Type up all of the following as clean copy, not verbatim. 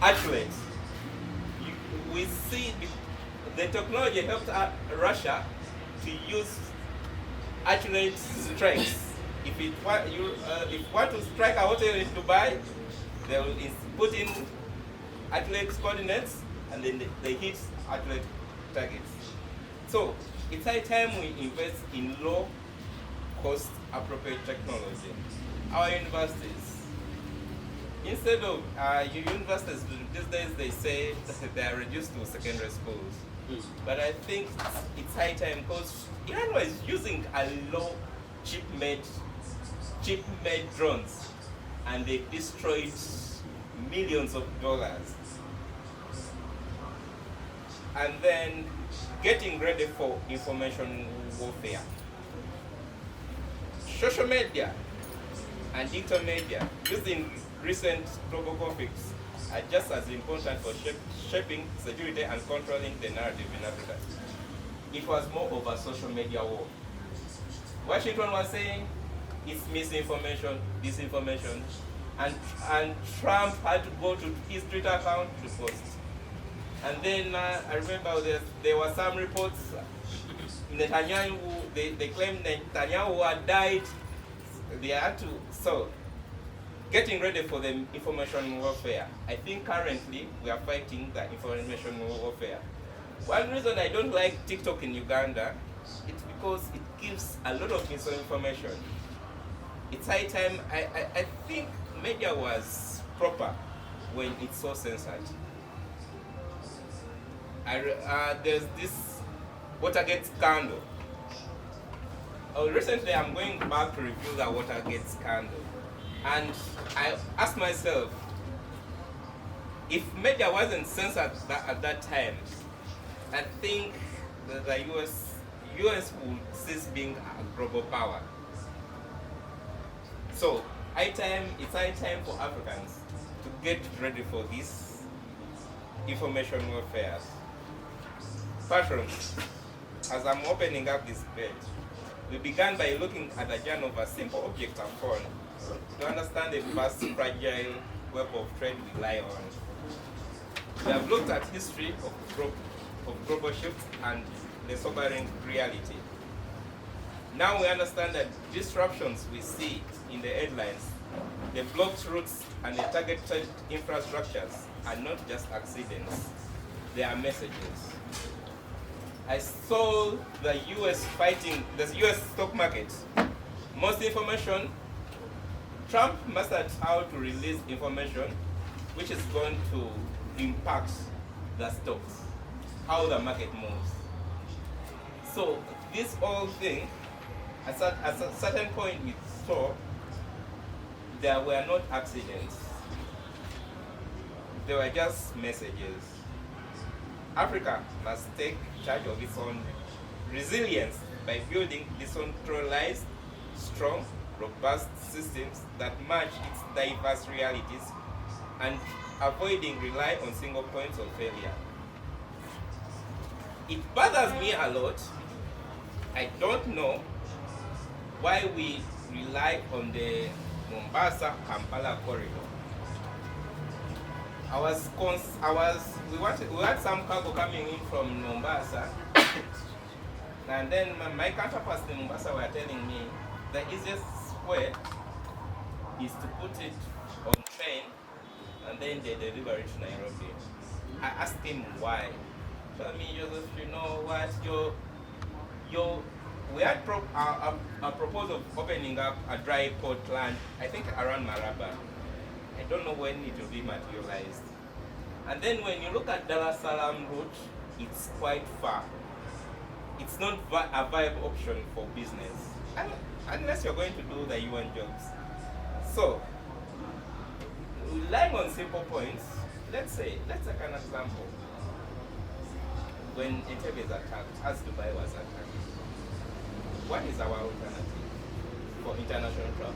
athletes. We see the technology helped Russia to use athlete strikes. If you want to strike a hotel in Dubai, they will put in athlete coordinates and then they hit athlete targets. So it's high time we invest in low cost appropriate technology. Our universities, instead of universities these days they say they are reduced to secondary schools. But I think it's high time because Iran was using a low cheap made drones and they destroyed millions of dollars. And then getting ready for information warfare. Social media and digital media used in recent global conflicts are just as important for shaping security and controlling the narrative in Africa. It was more of a social media war. Washington was saying it's misinformation, disinformation, and Trump had to go to his Twitter account to post. And then I remember there were some reports, Netanyahu, they claimed Netanyahu had died. They had to, so getting ready for the information warfare. I think currently we are fighting the information warfare. One reason I don't like TikTok in Uganda, it's because it gives a lot of misinformation. It's high time, I think media was proper when it's so censored. There's this Watergate scandal. Recently I'm going back to review the Watergate scandal. And I asked myself, if media wasn't censored at that time, I think the US would cease being a global power. So it's high time for Africans to get ready for this information warfare. Patrons, as I'm opening up this page, we began by looking at a journey of a simple object, a phone, to understand the vast, fragile web of trade we rely on. We have looked at history of global shifts and the sobering reality. Now we understand that disruptions we see in the headlines, the blocked routes and the targeted infrastructures are not just accidents, they are messages. I saw the US fighting the US stock market. Most information, Trump must have how to release information which is going to impact the stocks, how the market moves. So this whole thing, at a certain point we saw there were not accidents. They were just messages. Africa must take charge of its own resilience by building decentralized, strong, robust systems that match its diverse realities and avoiding rely on single points of failure. It bothers me a lot. I don't know why we rely on the Mombasa-Kampala corridor. We had some cargo coming in from Mombasa, and then my counterparts in Mombasa were telling me the easiest way is to put it on train and then they deliver it to Nairobi. I asked him why. Tell me, Joseph, you know what, we had a proposal of opening up a dry port land, I think around Maraba. I don't know when it will be materialized. And then when you look at Dar es Salaam route, it's quite far. It's not a viable option for business, unless you're going to do the UN jobs. So, relying on simple points, let's take an example. When Entebbe is attacked, as Dubai was attacked, what is our alternative for international travel?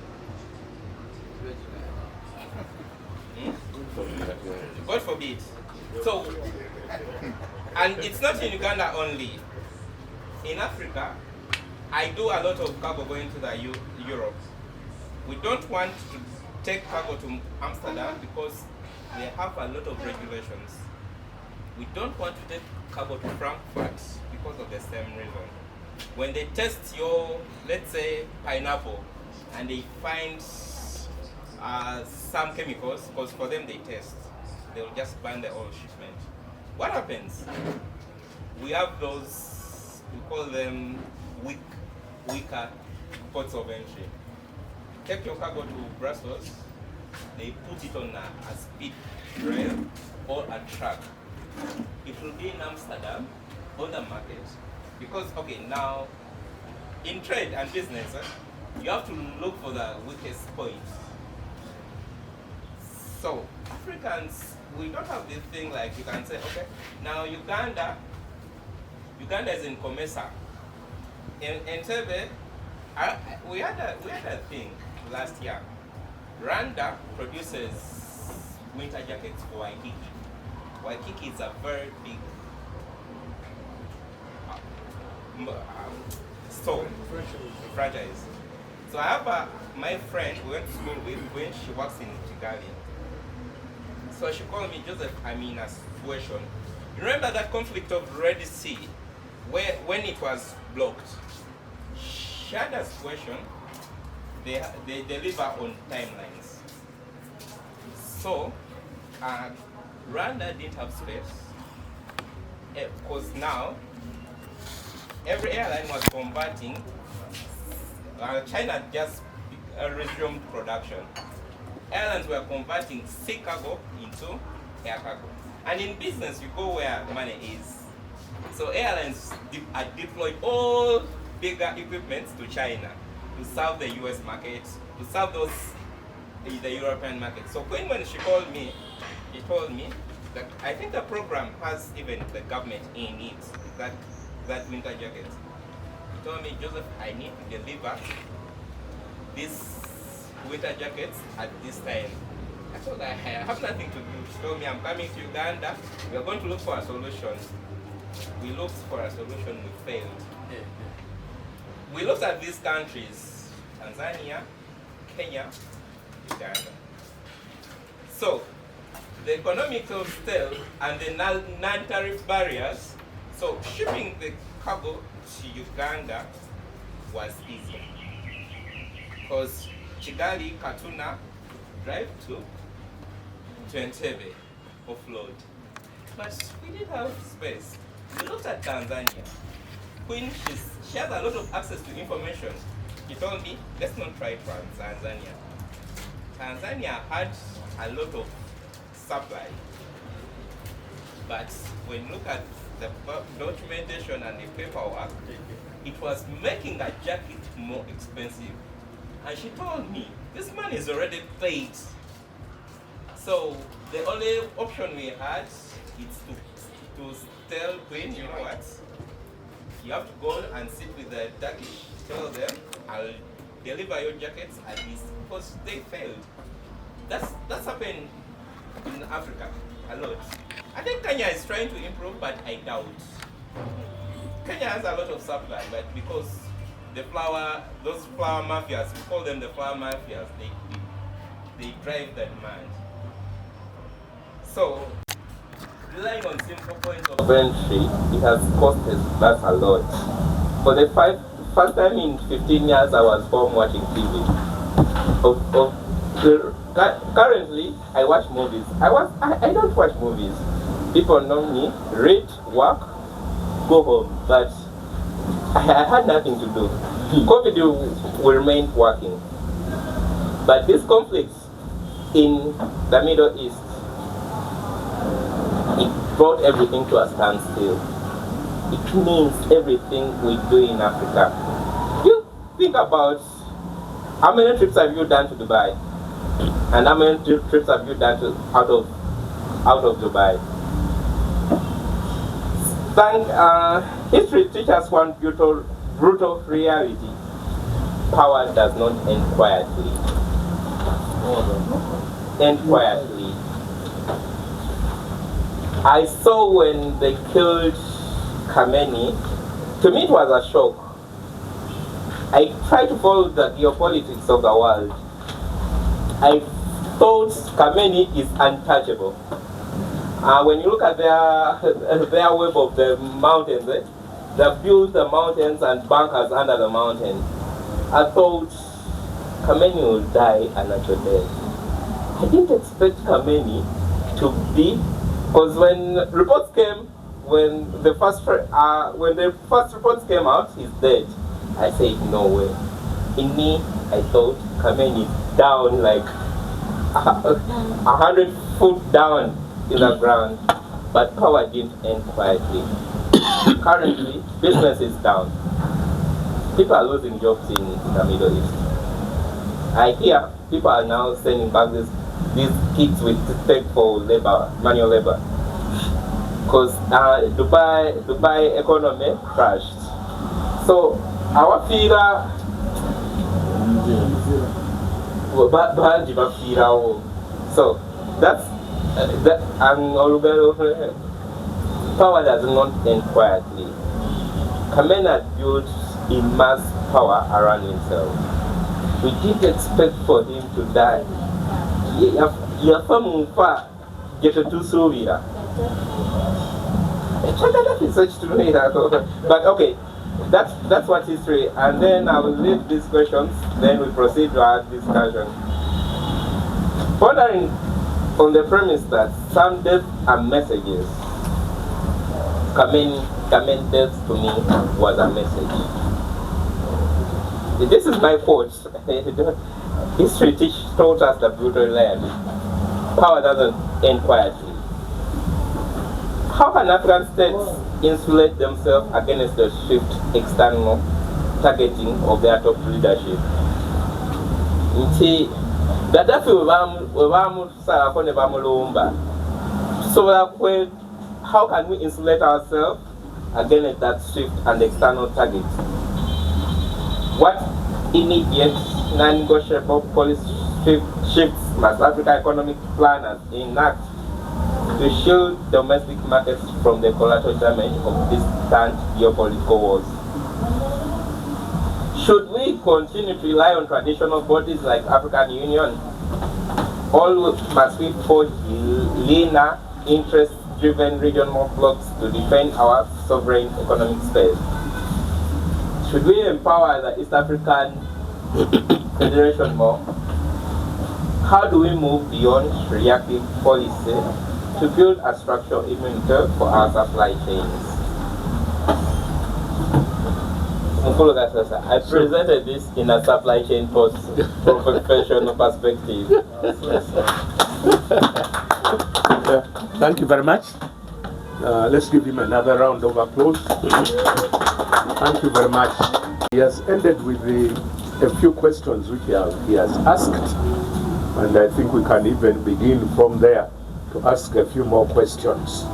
God forbid. So, and it's not in Uganda only. In Africa, I do a lot of cargo going to the Europe. We don't want to take cargo to Amsterdam because they have a lot of regulations. We don't want to take cargo to Frankfurt because of the same reason. When they test your, let's say, pineapple, and they find some chemicals, because for them they test, they'll just ban the whole shipment. What happens? We have those, we call them weaker ports of entry. Take your cargo to Brussels, they put it on a speed rail or a truck. It will be in Amsterdam on the market. Because, okay, now, in trade and business, you have to look for the weakest point. So, Africans, we don't have this thing like you can say, okay, now Uganda is in Comesa. In Entebbe, we had a thing last year. Rwanda produces winter jackets for Waikiki. Waikiki is a very big store, franchise. So I have my friend who went to school with when she works in Kigali. So she called me, Joseph, I'm in a situation. Remember that conflict of Red Sea, where when it was blocked? She had a situation, they deliver on timelines. So, Rwanda didn't have space, because now, every airline was converting. China just resumed production. Airlines were converting sea cargo into air cargo. And in business, you go where money is. So airlines deployed all bigger equipment to China to serve the US market, to serve the European market. So when she called me, she told me that I think the program has even the government in it, that winter jacket. He told me, Joseph, I need to deliver these winter jackets at this time. I told her, I have nothing to do. She told me, I'm coming to Uganda. We are going to look for a solution. We looked for a solution, we failed. We looked at these countries, Tanzania, Kenya, Uganda. So, the economic scale and the non-tariff barriers, so shipping the cargo to Uganda was easier. Because Kigali, Katuna, drive to Entebbe, offload. But we didn't have space. We looked at Tanzania. Queen, she has a lot of access to information. She told me, let's not try Tanzania. Tanzania had a lot of supply. But when you look at the documentation and the paperwork, it was making a jacket more expensive. And she told me, this money is already paid. So the only option we had is to tell Queen, you know what? You have to go and sit with the Turkish, tell them, I'll deliver your jackets at least, because they failed. That's happened in Africa a lot. I think Kenya is trying to improve, but I doubt. Kenya has a lot of supply, but because those flower mafias, we call them the flower mafias, they drive the demand. So, relying on simple points of entry, it has cost us a lot. For the first time in 15 years, I was home watching TV. Currently, I watch movies. I don't watch movies. People know me, read, work, go home. But I had nothing to do. COVID will remain working. But these conflicts in the Middle East, it brought everything to a standstill. It means everything we do in Africa. You think about how many trips have you done to Dubai? And how many trips have you done out of Dubai? History teaches us one brutal reality. Power does not end quietly. I saw when they killed Khamenei, to me it was a shock. I try to follow the geopolitics of the world. I thought Kameni is untouchable. When you look at their web of the mountains, they've built the mountains and bunkers under the mountain. I thought Kameni will die a natural death. I didn't expect Kameni to be, because when reports came, when the first reports came out, he's dead. I said, no way. In me, I thought Kameni is down like 100 foot down in the ground, but power didn't end quietly. Currently, business is down. People are losing jobs in the Middle East. I hear people are now sending back these kids with tech for labor, manual labor, because Dubai economy crashed. So our fear. So that's power does not end quietly. Kamena built immense power around himself. We didn't expect for him to die. But okay, that's what history. And then I will leave these questions, then we proceed to our discussion. Pondering on the premise that some deaths are messages, Kamen death to me was a message. This is my quote. History taught us the brutal reality. Power doesn't end quietly. How can African states insulate themselves against the shift external targeting of their top leadership? So how can we insulate ourselves against that shift and external target? What immediate non-negotiable policy shifts must African economic planners enact to shield domestic markets from the collateral damage of distant geopolitical wars? Should we continue to rely on traditional bodies like African Union, or must we forge leaner, interest-driven regional blocs to defend our sovereign economic space? Should we empower the East African Federation more? How do we move beyond reactive policy to build a structural immunity for our supply chains? I presented this in a supply chain professional perspective. Thank you very much. Let's give him another round of applause. Thank you very much. He has ended with a few questions which he has asked, and I think we can even begin from there to ask a few more questions.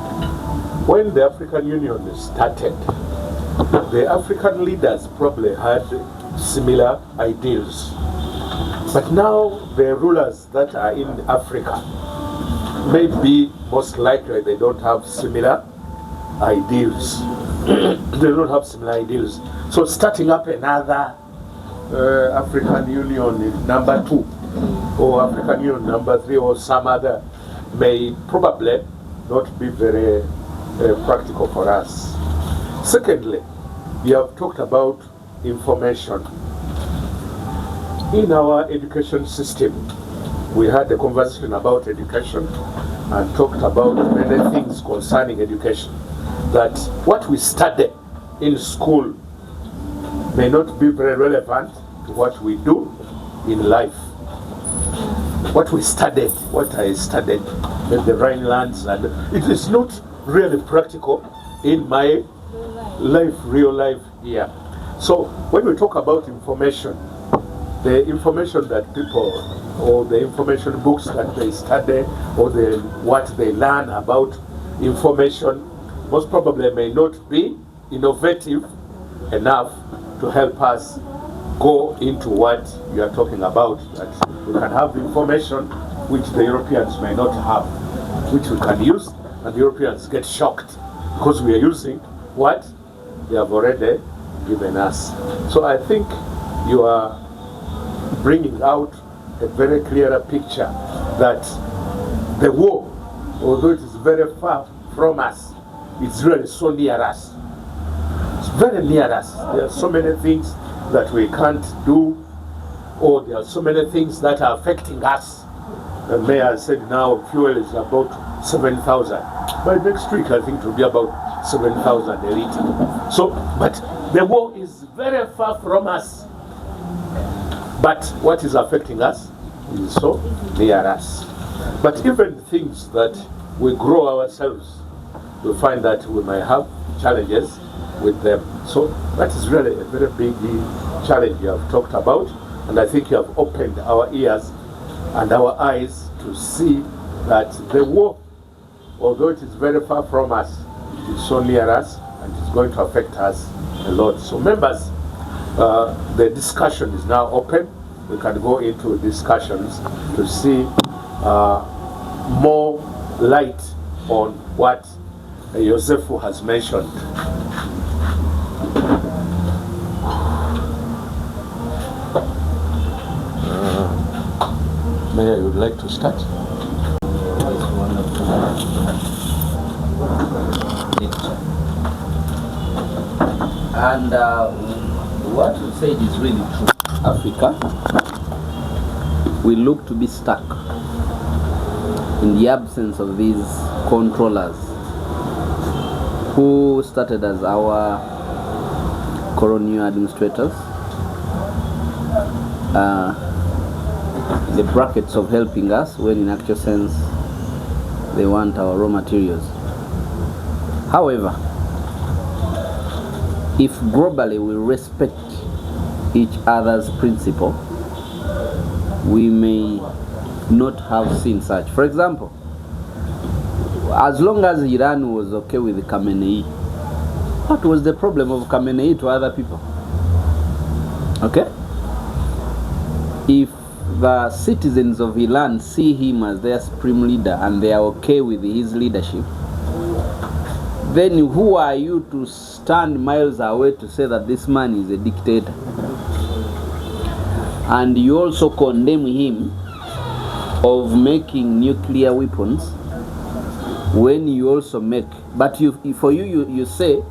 When the African Union started, the African leaders probably had similar ideals. But now the rulers that are in Africa, maybe most likely they don't have similar ideals. They don't have similar ideals. So starting up another African Union number 2, or African Union number 3, or some other may probably not be very practical for us. Secondly, we have talked about information. In our education system, we had a conversation about education and talked about many things concerning education. That what we study in school may not be very relevant to what we do in life. What we studied, what I studied in the Rhinelands, and it is not really practical in my life, real life here. So when we talk about information, the information that people, or the information books that they study, or what they learn about information, most probably may not be innovative enough to help us go into what you are talking about. That we can have information which the Europeans may not have, which we can use, and the Europeans get shocked because we are using what they have already given us. So I think you are bringing out a very clearer picture that the war, although it is very far from us, it's really so near us. It's very near us. There are so many things that we can't do, or there are so many things that are affecting us. The mayor said now fuel is about 7,000. By next week, I think it will be about 7,000 a liter. So, but the war is very far from us. But what is affecting us is so near us. But even things that we grow ourselves, we find that we might have challenges with them. So that is really a very big challenge you have talked about. And I think you have opened our ears and our eyes to see that the war, although it is very far from us, it is so near us and it's going to affect us a lot. So members, the discussion is now open. We can go into discussions to see more light on what Yosefu has mentioned. Mayor, you would like to start? And what you said is really true. Africa, we look to be stuck in the absence of these controllers who started as our colonial administrators, the brackets of helping us, when in actual sense they want our raw materials. However, if globally we respect each other's principle, we may not have seen such. For example, as long as Iran was okay with Khamenei, what was the problem of Khamenei to other people? Okay? If the citizens of Iran see him as their supreme leader and they are okay with his leadership, then who are you to stand miles away to say that this man is a dictator? And you also condemn him of making nuclear weapons when you also make, but for you say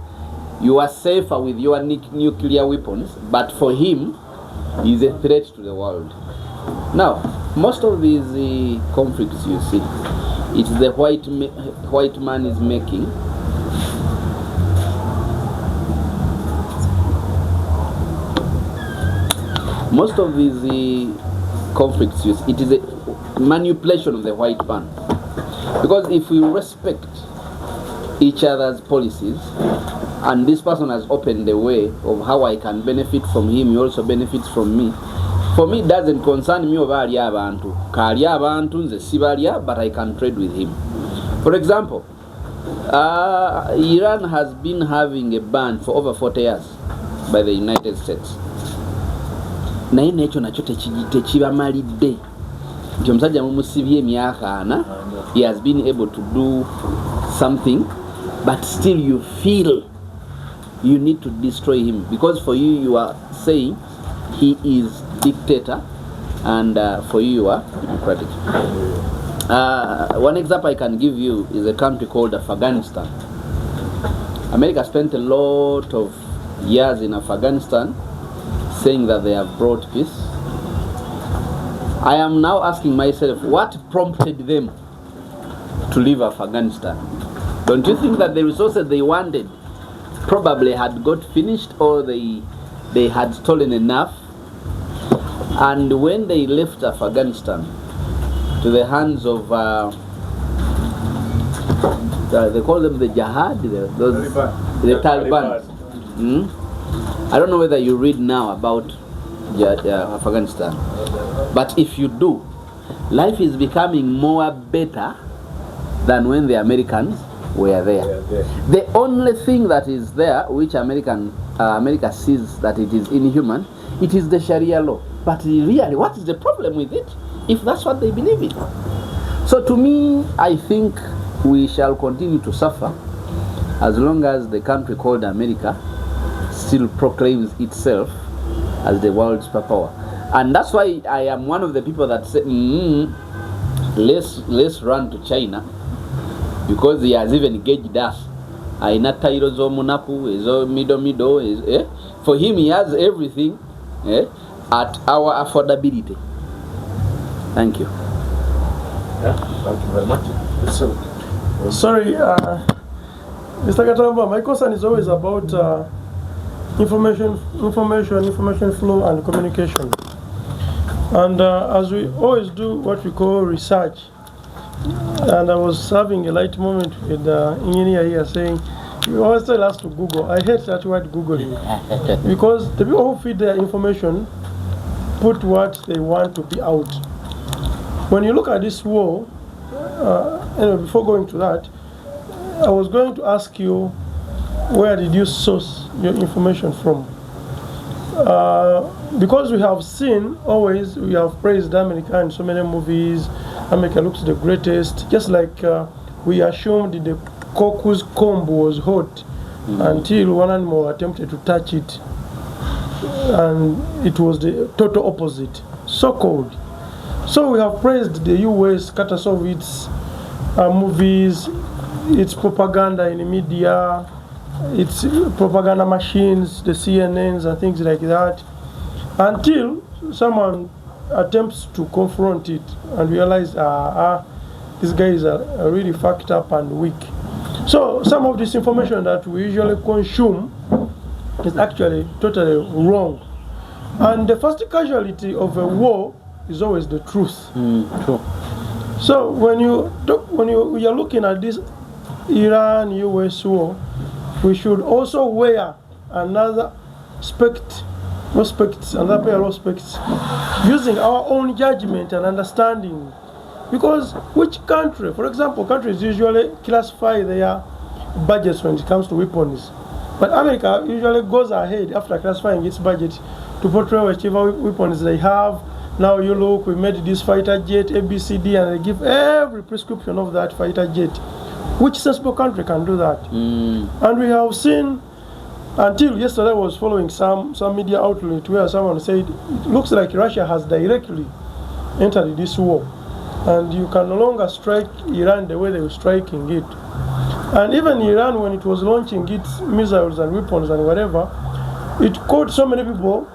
you are safer with your nuclear weapons, but for him is a threat to the world. Now, most of these conflicts you see, it's the white man is making. Most of these conflicts, it is a manipulation of the white man. Because if we respect each other's policies, and this person has opened the way of how I can benefit from him, he also benefits from me. For me, it doesn't concern me over abantu. Kali abantu nze sibalya, but I can trade with him. For example, Iran has been having a ban for over 40 years by the United States. Naye nekyo nakyo tekibamalidde nti omusajja mumusibye emyaka 4, he has been able to do something, but still you feel you need to destroy him, because for you are saying he is dictator, and for you are democratic. One example I can give you is a country called Afghanistan. America spent a lot of years in Afghanistan saying that they have brought peace. I am now asking myself, what prompted them to leave Afghanistan? Don't you think that the resources they wanted probably had got finished, or they had stolen enough? And when they left Afghanistan to the hands of they call them the Jihad, the Taliban. I don't know whether you read now about Afghanistan, but if you do, life is becoming more better than when the Americans were there. The only thing that is there, which America sees that it is inhuman, it is the Sharia law. But really, what is the problem with it, if that's what they believe in? So to me, I think we shall continue to suffer as long as the country called America still proclaims itself as the world's superpower. And that's why I am one of the people that say, let's run to China, because he has even gauged us. Aina tairo zo munaku, zo middle, for him he has everything at our affordability. Thank you. Yeah, thank you very much. So, sorry, Mr. Katamba, my concern is always about information flow and communication. And as we always do what we call research, and I was having a light moment with the engineer here saying, you always tell us to Google. I hate that word Googling, because the people who feed their information put what they want to be out. When you look at this war, anyway, before going to that, I was going to ask you, where did you source your information from? Because we have seen, always, we have praised America in so many movies. America looks the greatest, just like we assumed the caucus comb was hot until one animal attempted to touch it. And it was the total opposite, so cold. So we have praised the US, courtesy of its movies, its propaganda in the media, its propaganda machines, the CNNs and things like that, until someone attempts to confront it and realize, these guys are really fucked up and weak. So some of this information that we usually consume is actually totally wrong. And the first casualty of a war is always the truth. True. So when you are looking at this Iran-US war, we should also wear another another pair of specs, using our own judgment and understanding. Because which country, for example, countries usually classify their budgets when it comes to weapons. But America usually goes ahead after classifying its budget to portray whichever weapons they have. Now you look, we made this fighter jet, ABCD, and they give every prescription of that fighter jet. Which sensible country can do that? And we have seen, until yesterday I was following some media outlet where someone said, it looks like Russia has directly entered this war. And you can no longer strike Iran the way they were striking it. And even Iran, when it was launching its missiles and weapons and whatever, it caught so many people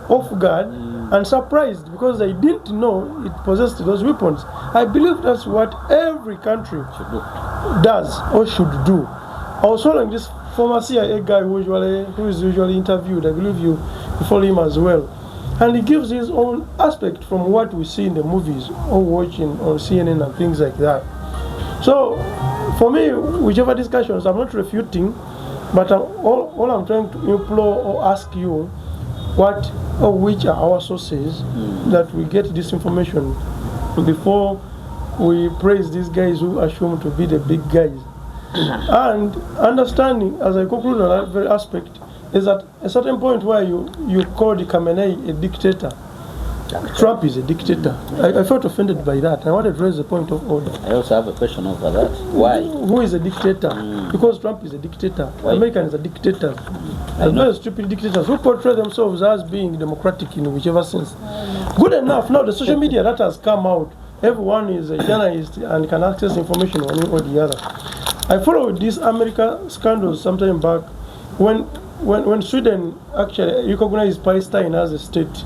off guard and surprised, because they didn't know it possessed those weapons. I believe that's what every country does or should do. I was following this former CIA guy who is usually interviewed. I believe you follow him as well. And he gives his own aspect from what we see in the movies or watching on CNN and things like that. So, for me, whichever discussions, I'm not refuting, but all I'm trying to implore or ask you, what or which are our sources that we get this information before we praise these guys who assume to be the big guys. And understanding, as I conclude on that very aspect, is at a certain point where you call the Khamenei a dictator. Trump is a dictator. I felt offended by that. I wanted to raise the point of order. I also have a question over that. Why? Who is a dictator? Because Trump is a dictator. Why? American is a dictator. As well as stupid dictators who portray themselves as being democratic in whichever sense. Good enough. Now the social media that has come out, everyone is a journalist and can access information one way or the other. I followed this America scandal sometime back when Sweden actually recognized Palestine as a state.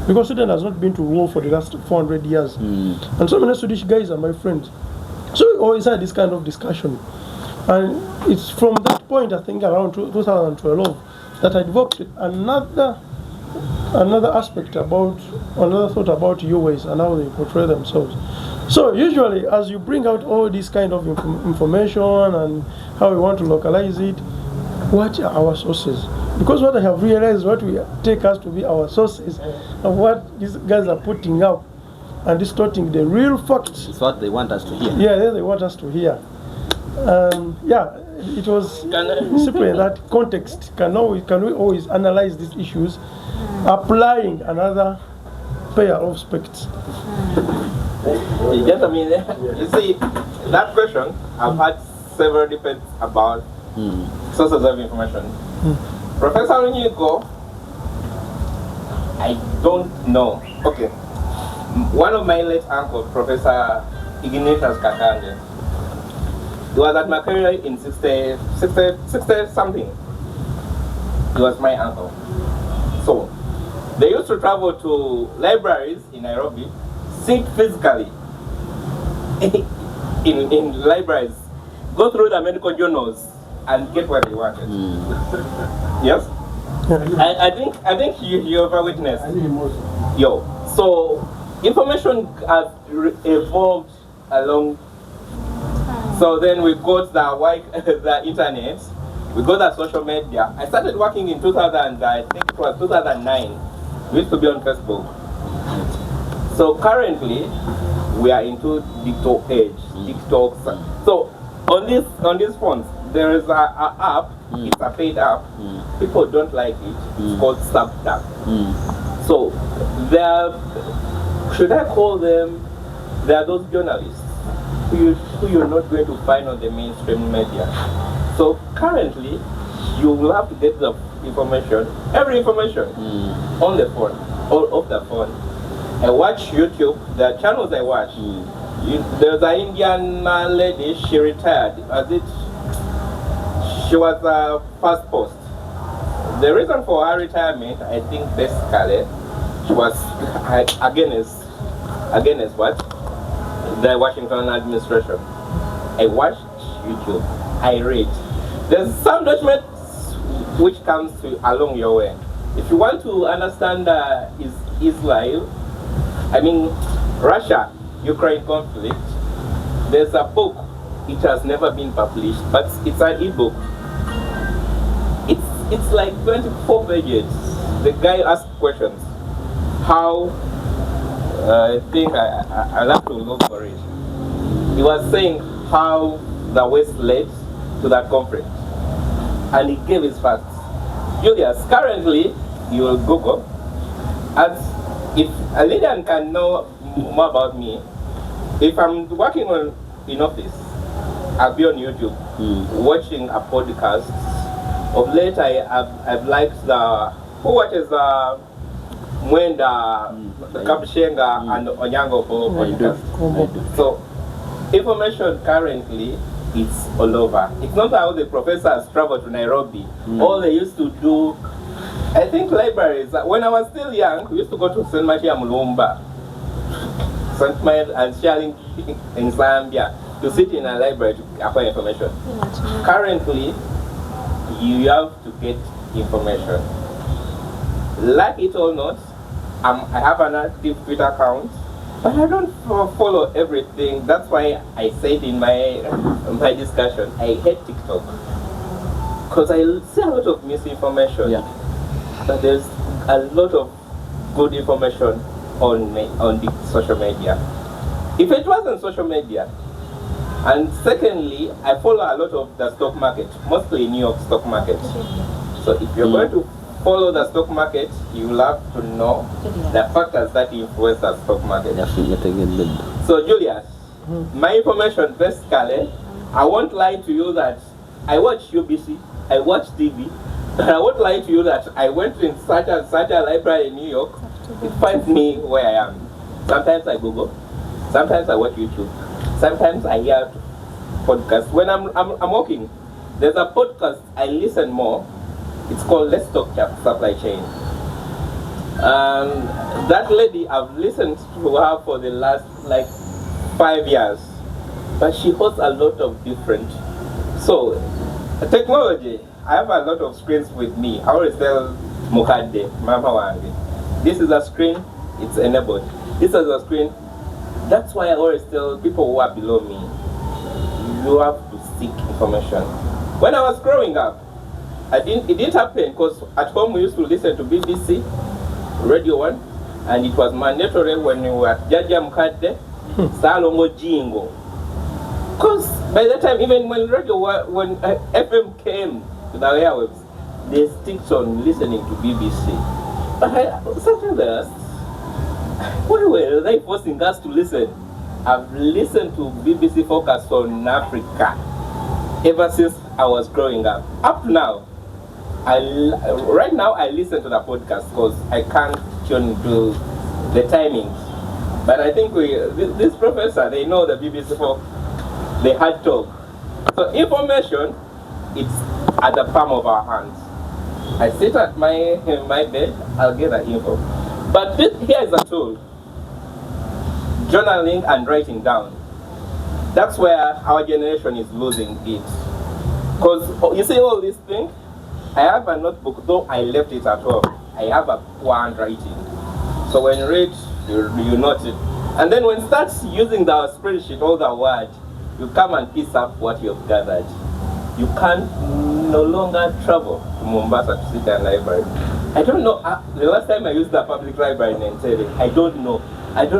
Because Sweden has not been to war for the last 400 years. And so many Swedish guys are my friends. So we always had this kind of discussion. And it's from that point, I think around 2012, that I developed another thought about US and how they portray themselves. So usually, as you bring out all this kind of information and how we want to localize it, what are our sources? Because what I have realized, what we take us to be our sources, and what these guys are putting out and distorting the real facts. It's what they want us to hear. Yeah, they want us to hear. It was simply in that context. Can we always analyze these issues, applying another pair of specs? You get what I mean? You see, that question, I've had several debates about sources of information. Professor Lunyiigo, I don't know. Okay. One of my late uncles, Professor Ignatius Kakanje. He was at Makerere in 60 something. He was my uncle. So they used to travel to libraries in Nairobi, sit physically in libraries, go through the medical journals and get what they wanted. Yes? I think you ever witnessed. Yo. So information has evolved along. So then we got the internet, we got the social media. I started working in 2000, I think it was 2009. We used to be on Facebook. So currently, we are into digital age, TikToks. So on these phones, there is a app. It's a paid app. People don't like it. It's called Substack. So should I call them? They are those journalists who you're not going to find on the mainstream media. So currently, you will have to get the information, every information, on the phone, or off the phone. I watch YouTube. The channels I watch. There's an Indian lady. She retired. She was a first post. The reason for her retirement, I think, basically, she was against what? The Washington administration. I watched YouTube. I read. There's some documents which comes along your way. If you want to understand Israel, Russia-Ukraine conflict, there's a book. It has never been published, but it's an ebook. It's like 24 pages. The guy asked questions. How? I think I'll have to look for it. He was saying how the West led to that conflict, and he gave his facts. Julius, currently, you will Google, as if a Lydian can know more about me, if I'm working in office, I'll be on YouTube, watching a podcast. Of late, I've liked who watches Mwenda, Kapshenga, and Onyango podcast. So, information currently is all over. It's not how the professors travel to Nairobi. All they used to do, I think libraries, when I was still young, we used to go to St. Matia Mulumba, St. Matia and sharing in Zambia to sit in a library to acquire information. Currently, you have to get information. Like it or not, I have an active Twitter account, but I don't follow everything. That's why I said in my discussion, I hate TikTok. Because I see a lot of misinformation. But there's a lot of good information on the social media. If it wasn't social media, and secondly, I follow a lot of the stock market, mostly New York stock market. So if you're going to follow the stock market, you will have to know the factors that influence the stock market. So Julius, my information basically, I won't lie to you that I watch UBC, I watch TV, but I won't lie to you that I went in such a library in New York. It finds me where I am. Sometimes I Google, sometimes I watch YouTube, sometimes I hear podcasts. When I'm walking, there's a podcast I listen more. It's called Let's Talk Supply Chain. That lady, I've listened to her for the last 5 years, but she hosts a lot of different. So, technology, I have a lot of screens with me. I always tell Mukade, Mama Wangi, this is a screen, it's enabled. This is a screen. That's why I always tell people who are below me, you have to seek information. When I was growing up, it didn't happen because at home we used to listen to BBC, Radio 1, and it was mandatory when we were at Jaja Mukade, Salongo Jingo. Because by that time, even when when FM came to the airwaves, they stick on listening to BBC. But I sometimes asked, why were they forcing us to listen? I've listened to BBC Focus on Africa ever since I was growing up. Up now, right now I listen to the podcast because I can't tune to the timings. But I think this professor, they know the BBC for the hard talk. So information, it's at the palm of our hands. I sit at my bed, I'll get the info. But here is a tool. Journaling and writing down. That's where our generation is losing it. Because you see all these things, I have a notebook, though I left it at home. I have a poor handwriting. So when you read, you note it. And then when you start using the spreadsheet, all the words, you come and piece up what you have gathered. You can no longer travel to Mombasa to sit in a library. I don't know, the last time I used the public library in Entebbe, I don't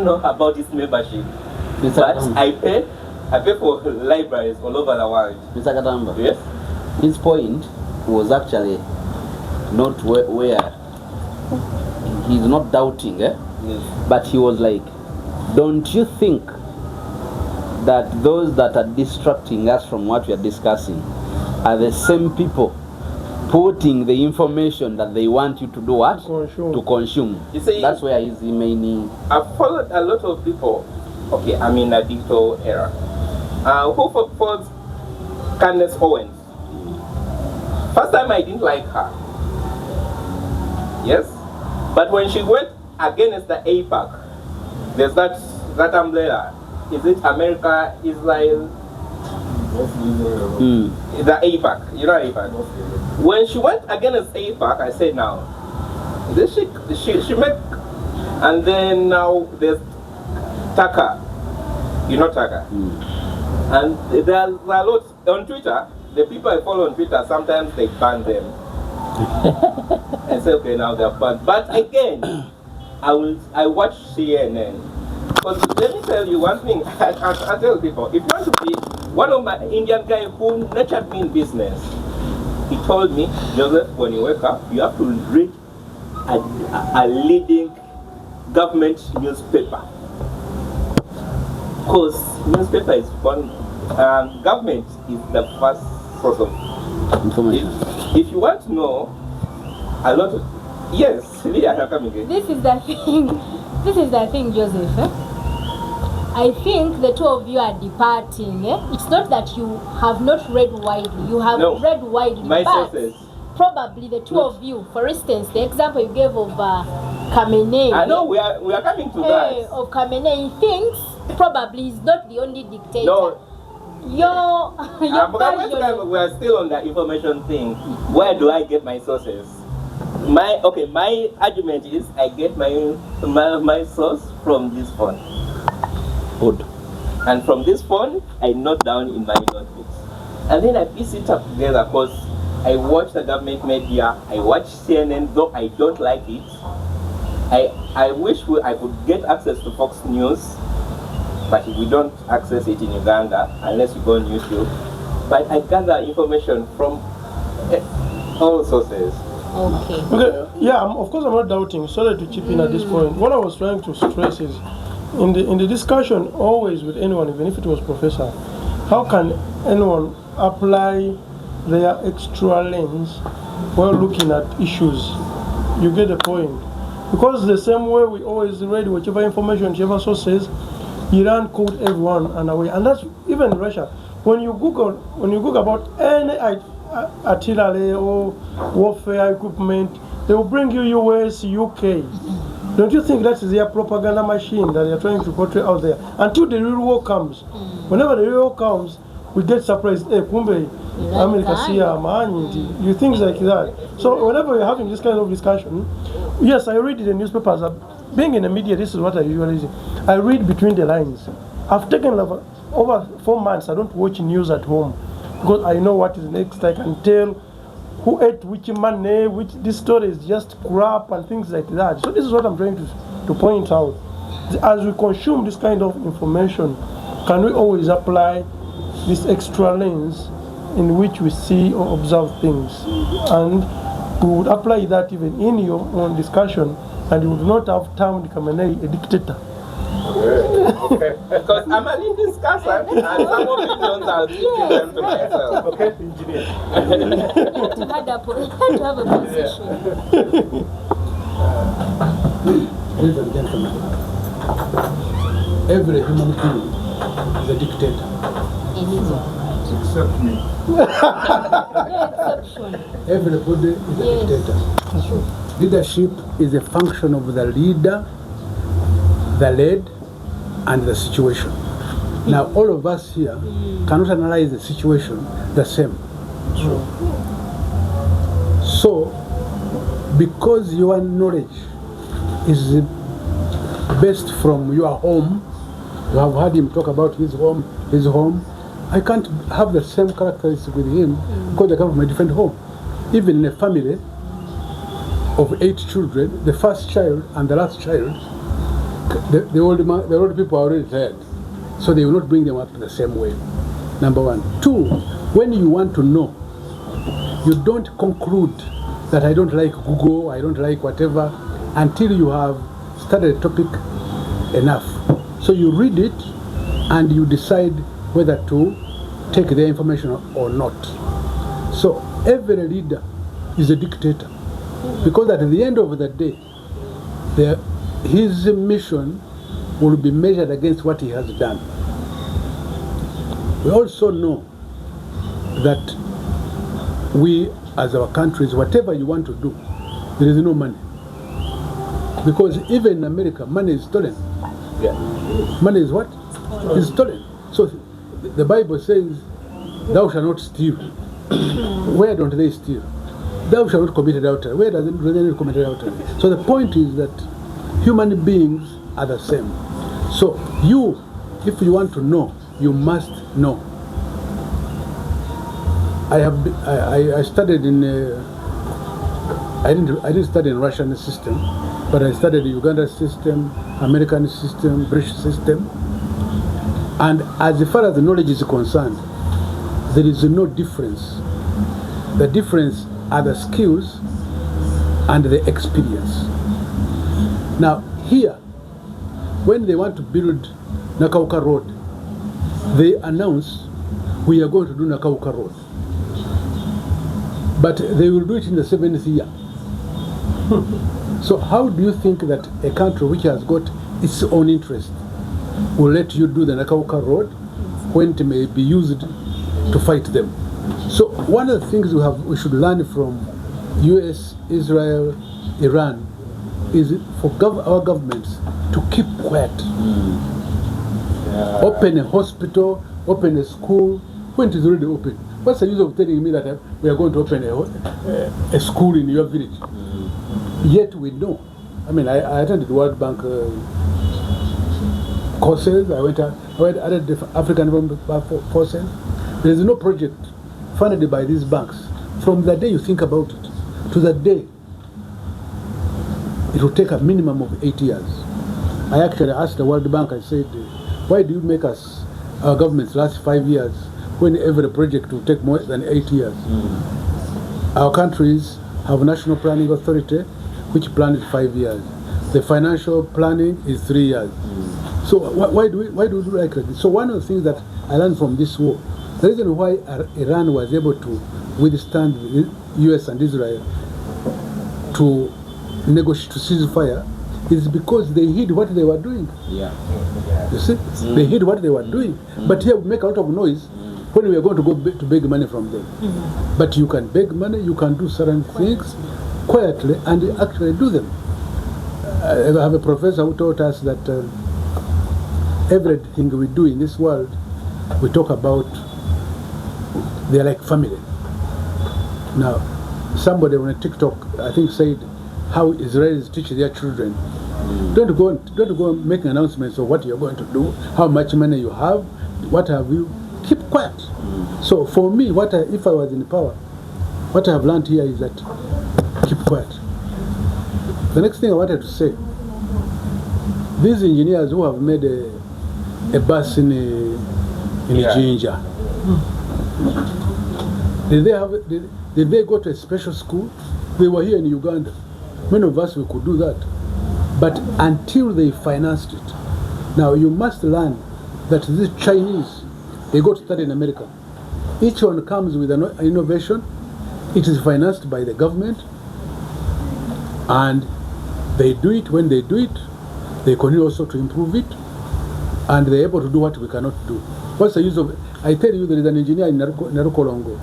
know about this membership. But I pay for libraries all over the world. Mr. Katamba. Yes? His point was actually not where he's not doubting, Yes. but he was like, don't you think that those that are distracting us from what we are discussing are the same people putting the information that they want you to do what? To consume. You see, that's where his remaining. I've followed a lot of people. Okay, I'm in a digital era. Who followed Candace Owens? First time I didn't like her. Yes? But when she went against the APAC, there's that umbrella. Is it America, Israel? The APAC. You know APAC? When she went against APAC, I said now, she make, and then now there's Tucker. You know Tucker? And there's a lot on Twitter. The people I follow on Twitter, sometimes they ban them. I say, okay, now they're banned. But again, I watch CNN. But let me tell you one thing. I tell people, if you want to be one of my Indian guys who nurtured me in business, he told me, Joseph, when you wake up, you have to read a leading government newspaper. Because newspaper is one, government is the first source of information. If you want to know a lot of, yes, Leah, you're coming in. This is the thing, Joseph. I think the two of you are departing. It's not that you have not read widely. You have read widely. My but sources. Probably the two of you, for instance, the example you gave of Khamenei. I know we are coming to that. Of Khamenei, he thinks probably he's not the only dictator. No. Your version. We are still on the information thing. Where do I get my sources? My argument is I get my source from this phone. Good. And from this phone, I note down in my notebooks. And then I piece it up together because I watch the government media, I watch CNN, though I don't like it. I wish I could get access to Fox News, but we don't access it in Uganda unless you go on YouTube. But I gather information from all sources. Okay. Yeah, of course I'm not doubting. Sorry to chip in at this point. What I was trying to stress is, in the discussion, always with anyone, even if it was professor, how can anyone apply their extra lens while looking at issues? You get the point. Because the same way we always read whichever information, whichever source says, Iran called everyone and away. And that's even in Russia. When you Google about any artillery or warfare equipment, they will bring you US, UK. Don't you think that is their propaganda machine that they are trying to portray out there? Until the real war comes. Whenever the real war comes, we get surprised. Hey, Kumbe, America, you things like that. So whenever you're having this kind of discussion, yes, I read the newspapers. Being in the media, this is what I usually do. I read between the lines. I've taken over 4 months. I don't watch news at home because I know what is next. I can tell who ate which money, which this story is just crap and things like that. So this is what I'm trying to point out. As we consume this kind of information, can we always apply this extra lens in which we see or observe things? And we would apply that even in your own discussion, and you would not have termed Khamenei a dictator. Because I'm an discussant, and some opinions I'll keep them to myself. Okay, engineer. To have a position. Ladies and gentlemen, every human being is a dictator. In his own right. Except me. No exception. Everybody is a Yes. dictator. Leadership is a function of the leader, the led, and the situation. Now, all of us here cannot analyze the situation the same. So, because your knowledge is based from your home, you have heard him talk about his home. I can't have the same characteristics with him because I come from a different home. Even in a family of 8 children, the first child and the last child, the old people are already tired. So they will not bring them up the same way. Number one. 2, when you want to know, you don't conclude that I don't like Google, I don't like whatever, until you have studied a topic enough. So you read it and you decide whether to take the information or not. So every leader is a dictator, because at the end of the day, his mission will be measured against what he has done. We also know that we, as our countries, whatever you want to do, there is no money. Because even in America, money is stolen. Yeah. Money is what? Is stolen. So the Bible says, thou shalt not steal. Where don't they steal? Thou shalt not commit adultery. Where does they commit adultery? So the point is that human beings are the same. So you, if you want to know, you must know. I studied in I didn't study in Russian system, but I studied the Uganda system, American system, British system. And as far as the knowledge is concerned, there is no difference. The difference are the skills and the experience. Now here, when they want to build Nakauka Road, they announce we are going to do Nakauka Road. But they will do it in the 7th year. So how do you think that a country which has got its own interest will let you do the Nakauka Road when it may be used to fight them? So one of the things we should learn from US, Israel, Iran is for our governments to keep quiet. Open a hospital, open a school when it is already open. What's the use of telling me that we are going to open a school in your village? Yet we know. I mean, I attended World Bank courses. I attended the African Development Forces. There is no project funded by these banks. From the day you think about it to the day, it will take a minimum of 8 years. I actually asked the World Bank, I said, why do you make our governments last 5 years when every project will take more than 8 years? Our countries have a National Planning Authority which planned 5 years. The financial planning is 3 years. So why do we do like that? So one of the things that I learned from this war, the reason why Iran was able to withstand the US and Israel to negotiate to cease fire is because they hid what they were doing. Yeah. You see? They hid what they were doing. But here we make a lot of noise when we are going to go to beg money from them. But you can beg money, you can do certain things quietly and actually do them. I have a professor who taught us that everything we do in this world, we talk about, they're like family. Now, somebody on a TikTok, I think, said how Israelis teach their children. Don't go making announcements of what you're going to do, how much money you have, what have you. Keep quiet. So for me, if I was in power, what I have learned here is that keep quiet. The next thing I wanted to say, these engineers who have made a bus in Jinja, did they go to a special school? They were here in Uganda. Many of us, we could do that. But until they financed it. Now you must learn that these Chinese, they go to study in America. Each one comes with an innovation. It is financed by the government. And they do it. When they do it, they continue also to improve it. and they're able to do what we cannot do. What's the use of? I tell you, there is an engineer in Narukolongo.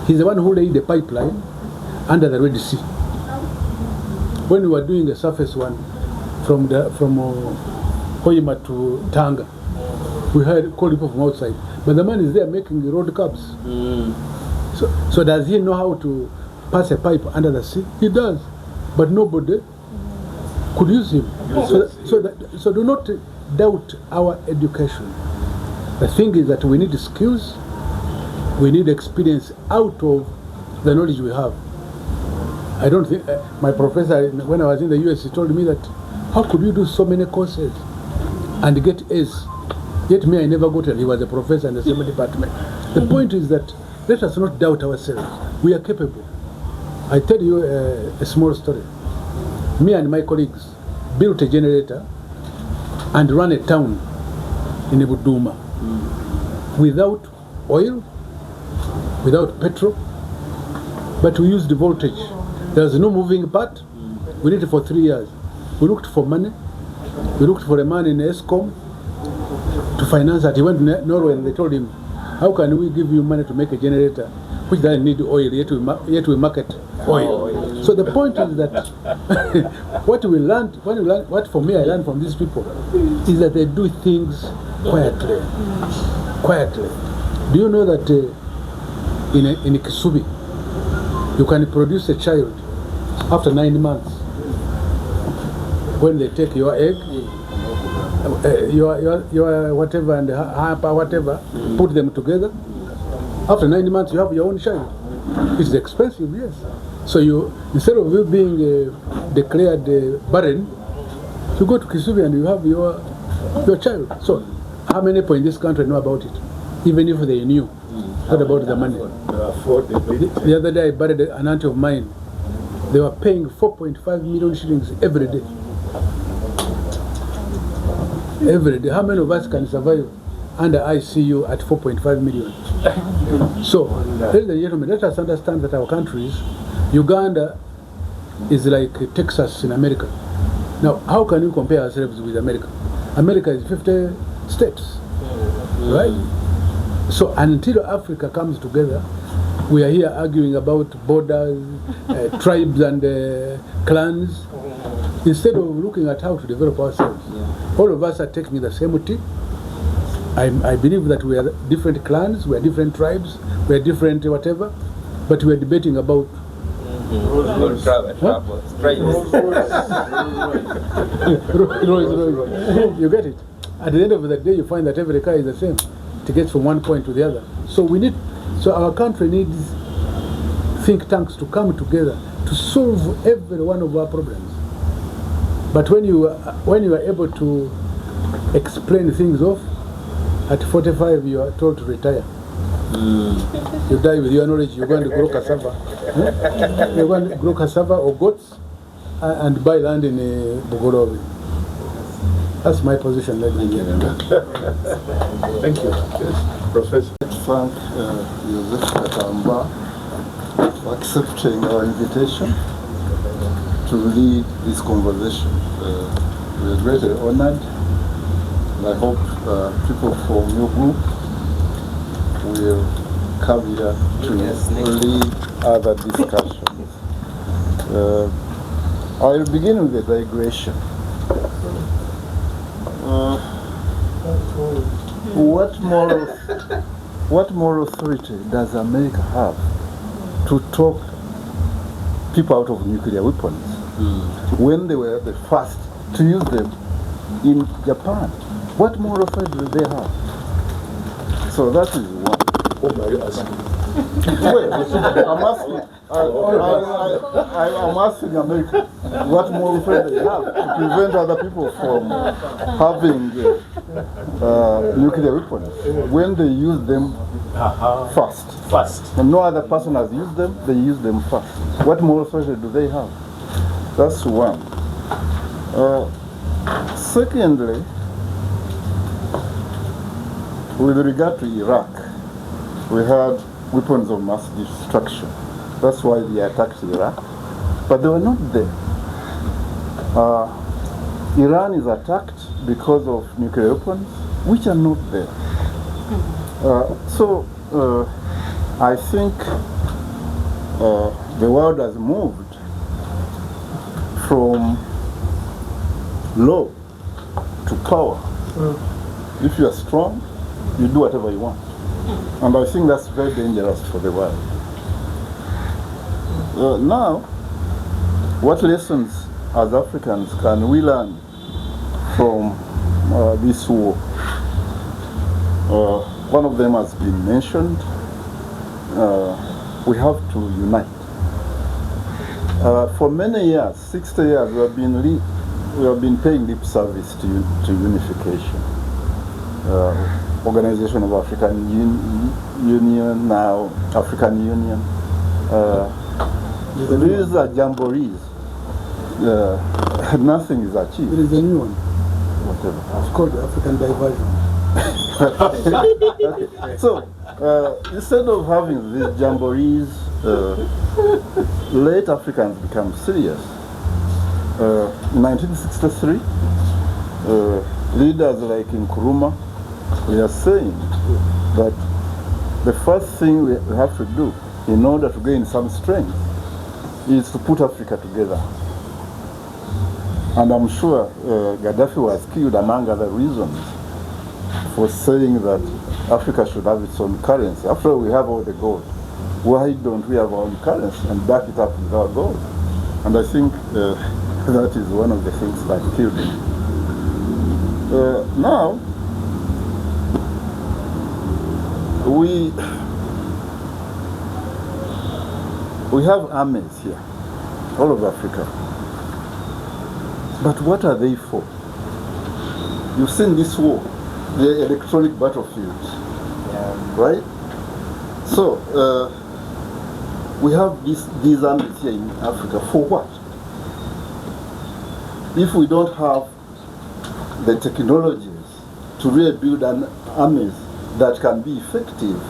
He's the one who laid the pipeline under the Red Sea. When we were doing a surface one from Hoima to Tanga, we had called people from outside, but the man is there making the road curbs. So does he know how to pass a pipe under the sea? He does, but nobody could use him. So do not doubt our education. The thing is that we need skills, we need experience out of the knowledge we have. I don't think, my professor, when I was in the US, he told me that, how could you do so many courses and get A's? Yet me, I never got it. He was a professor in the same department. The point is that let us not doubt ourselves. We are capable. I tell you a small story. Me and my colleagues built a generator and ran a town in Buduma without oil, without petrol, but we used the voltage. There was no moving part. We did it for 3 years. We looked for money. We looked for a man in ESCOM to finance that. He went to Norway and they told him, how can we give you money to make a generator which doesn't need oil, yet we market oil? So the point is that what for me I learned from these people is that they do things quietly. Do you know that in Kisubi you can produce a child after 9 months when they take your egg, your whatever and hamper whatever, put them together. After 9 months you have your own child. It's expensive, yes. So you, instead of you being declared barren, you go to Kisubi and you have your child. So how many people in this country know about it? Even if they knew, what about the money? The other day I buried an aunt of mine. They were paying 4.5 million shillings every day. Every day. How many of us can survive under ICU at 4.5 million? So, ladies and gentlemen, let us understand that our countries, Uganda is like Texas in America. Now, how can we compare ourselves with America? America is 50 states, right? So until Africa comes together, we are here arguing about borders, tribes and clans, instead of looking at how to develop ourselves. All of us are taking the same tea. I believe that we are different clans, we are different tribes, we are different whatever, but we are debating about you get it? At the end of the day, you find that every car is the same. It gets from one point to the other. So our country needs think tanks to come together to solve every one of our problems. But when you are able to explain things off, at 45 you are told to retire. You die with your knowledge. You're going to grow cassava. You're going to grow cassava or goats and buy land in Bugorobi. That's my position, ladies and gentlemen. Thank you. Professor. Thank Joseph Katamba for accepting our invitation to lead this conversation. We are greatly honored. And I hope people from your group will come here to lead other discussions. I'll begin with a digression. What moral authority does America have to talk people out of nuclear weapons when they were the first to use them in Japan? What moral authority do they have? So that is one. Whom are you asking? Well, I'm asking America what moral authority they have to prevent other people from having nuclear weapons when they use them first. And no other person has used them, they use them first. What moral authority do they have? That's one. Secondly, with regard to Iraq, we had weapons of mass destruction. That's why they attacked Iraq. But they were not there. Iran is attacked because of nuclear weapons. which are not there. So I think the world has moved from law to power. If you are strong, you do whatever you want. And I think that's very dangerous for the world. Now, what lessons as Africans can we learn from this war? One of them has been mentioned. We have to unite. For many years, 60 years, we have been paying lip service to unification. Organization of African Union, now African Union. These are jamborees. Nothing is achieved. There is a new one. Whatever. It's called African Diversion. Okay. So, instead of having these jamborees, late Africans become serious. In 1963, leaders like Nkrumah, we are saying that the first thing we have to do in order to gain some strength is to put Africa together. And I'm sure Gaddafi was killed among other reasons for saying that Africa should have its own currency. After all, we have all the gold. Why don't we have our own currency and back it up with our gold? And I think that is one of the things that killed him. Now, we have armies here, all over Africa. But what are they for? You've seen this war, the electronic battlefields, right? So, we have these armies here in Africa, for what? If we don't have the technologies to rebuild an armies that can be effective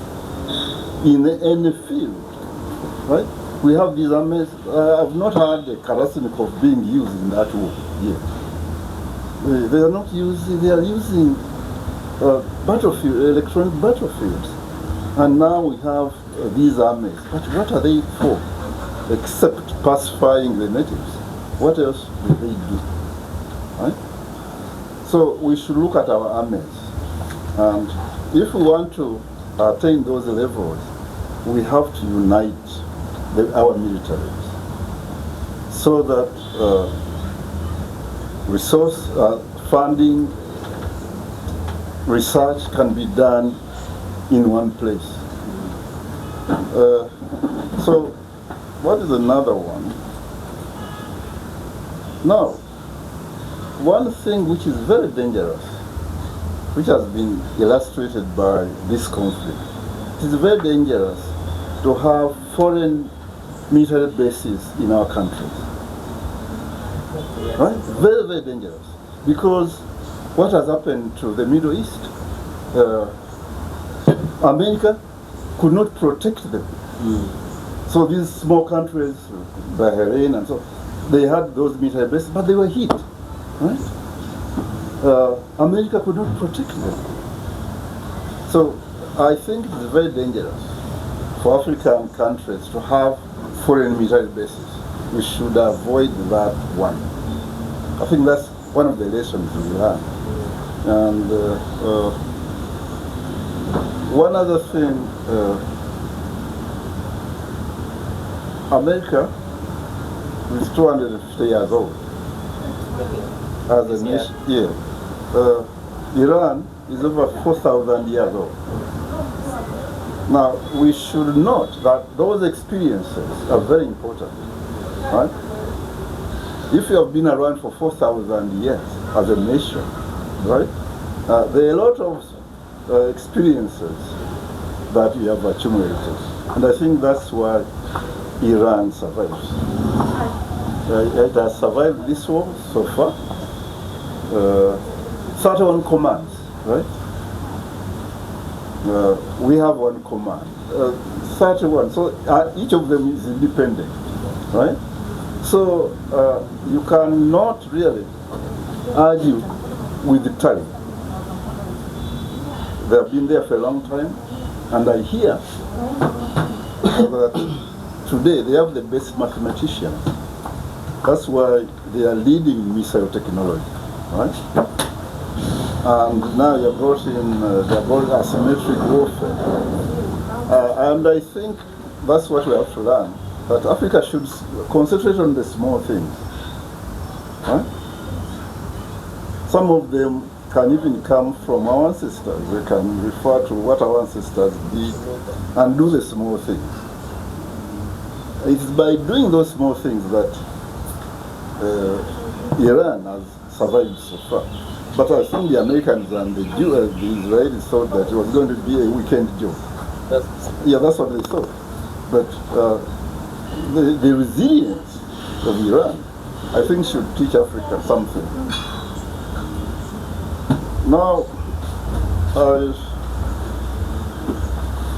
in any field, right? We have these armies. I've not heard the Kalashnikov being used in that war yet. They are not using. They are using battlefield, electronic battlefields, and now we have these armies. But what are they for? Except pacifying the natives. What else do they do? Right? So we should look at our armies, and if we want to attain those levels, we have to unite our militaries so that resource funding, research can be done in one place. So what is another one? Now, one thing which is very dangerous, which has been illustrated by this conflict, it is very dangerous to have foreign military bases in our countries. Right? Very, very dangerous. Because what has happened to the Middle East? America could not protect them. So these small countries, Bahrain and so, they had those military bases, but they were hit. Right? America could not protect them. So I think it's very dangerous for African countries to have foreign military bases. We should avoid that one. I think that's one of the lessons we learn. And one other thing, America is 250 years old as a nation. Yeah. Iran is over 4,000 years old. Now, we should note that those experiences are very important, right? If you have been around for 4,000 years as a nation, right, there are a lot of experiences that you have accumulated. And I think that's why Iran survives. It has survived this war so far. 31 commands, right? We have one command, 31, so each of them is independent, right? So you cannot really argue with the Taliban. they have been there for a long time, and I hear that today they have the best mathematicians. That's why they are leading missile technology, right? And now you brought in the asymmetric warfare. And I think that's what we have to learn, that Africa should concentrate on the small things. Right? Some of them can even come from our ancestors. We can refer to what our ancestors did and do the small things. It's by doing those small things that Iran has survived so far. But I think the Americans and the Israelis thought that it was going to be a weekend job. That's what they thought. But the resilience of Iran, I think, should teach Africa something. Now, I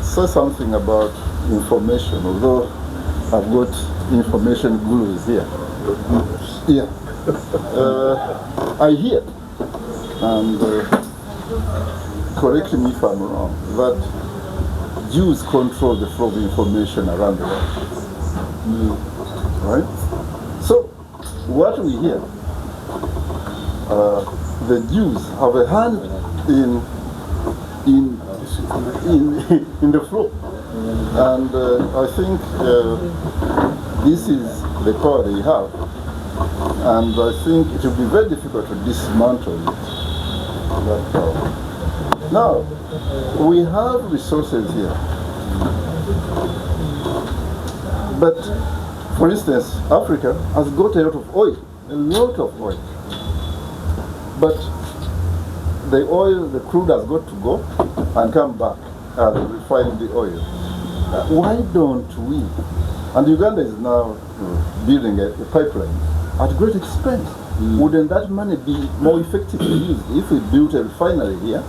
say something about information, although I've got information gurus here. Yeah. I hear, and correct me if I'm wrong, that Jews control the flow of information around the world. Right? So, what we hear, the Jews have a hand in the flow. And I think this is the power they have. And I think it will be very difficult to dismantle it, that power. Now, we have resources here. But, for instance, Africa has got a lot of oil. But the oil, the crude has got to go and come back and refine the oil. Why don't we? And Uganda is now building a pipeline at great expense. Wouldn't that money be more effectively used if we built a refinery here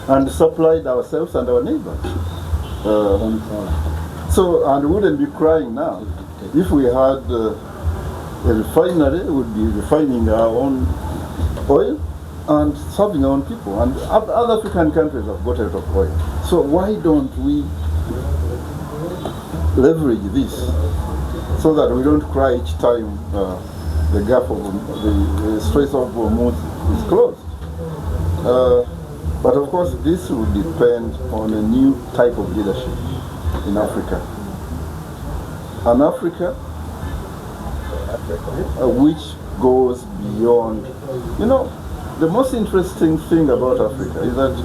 and supplied ourselves and our neighbors? And we wouldn't be crying now. If we had a refinery, we would be refining our own oil and serving our own people. And other African countries have got a lot of oil. So why don't we leverage this so that we don't cry each time the gap of the Strait of Hormuz is closed? But of course, this will depend on a new type of leadership in Africa. An Africa which goes beyond. You know, the most interesting thing about Africa is that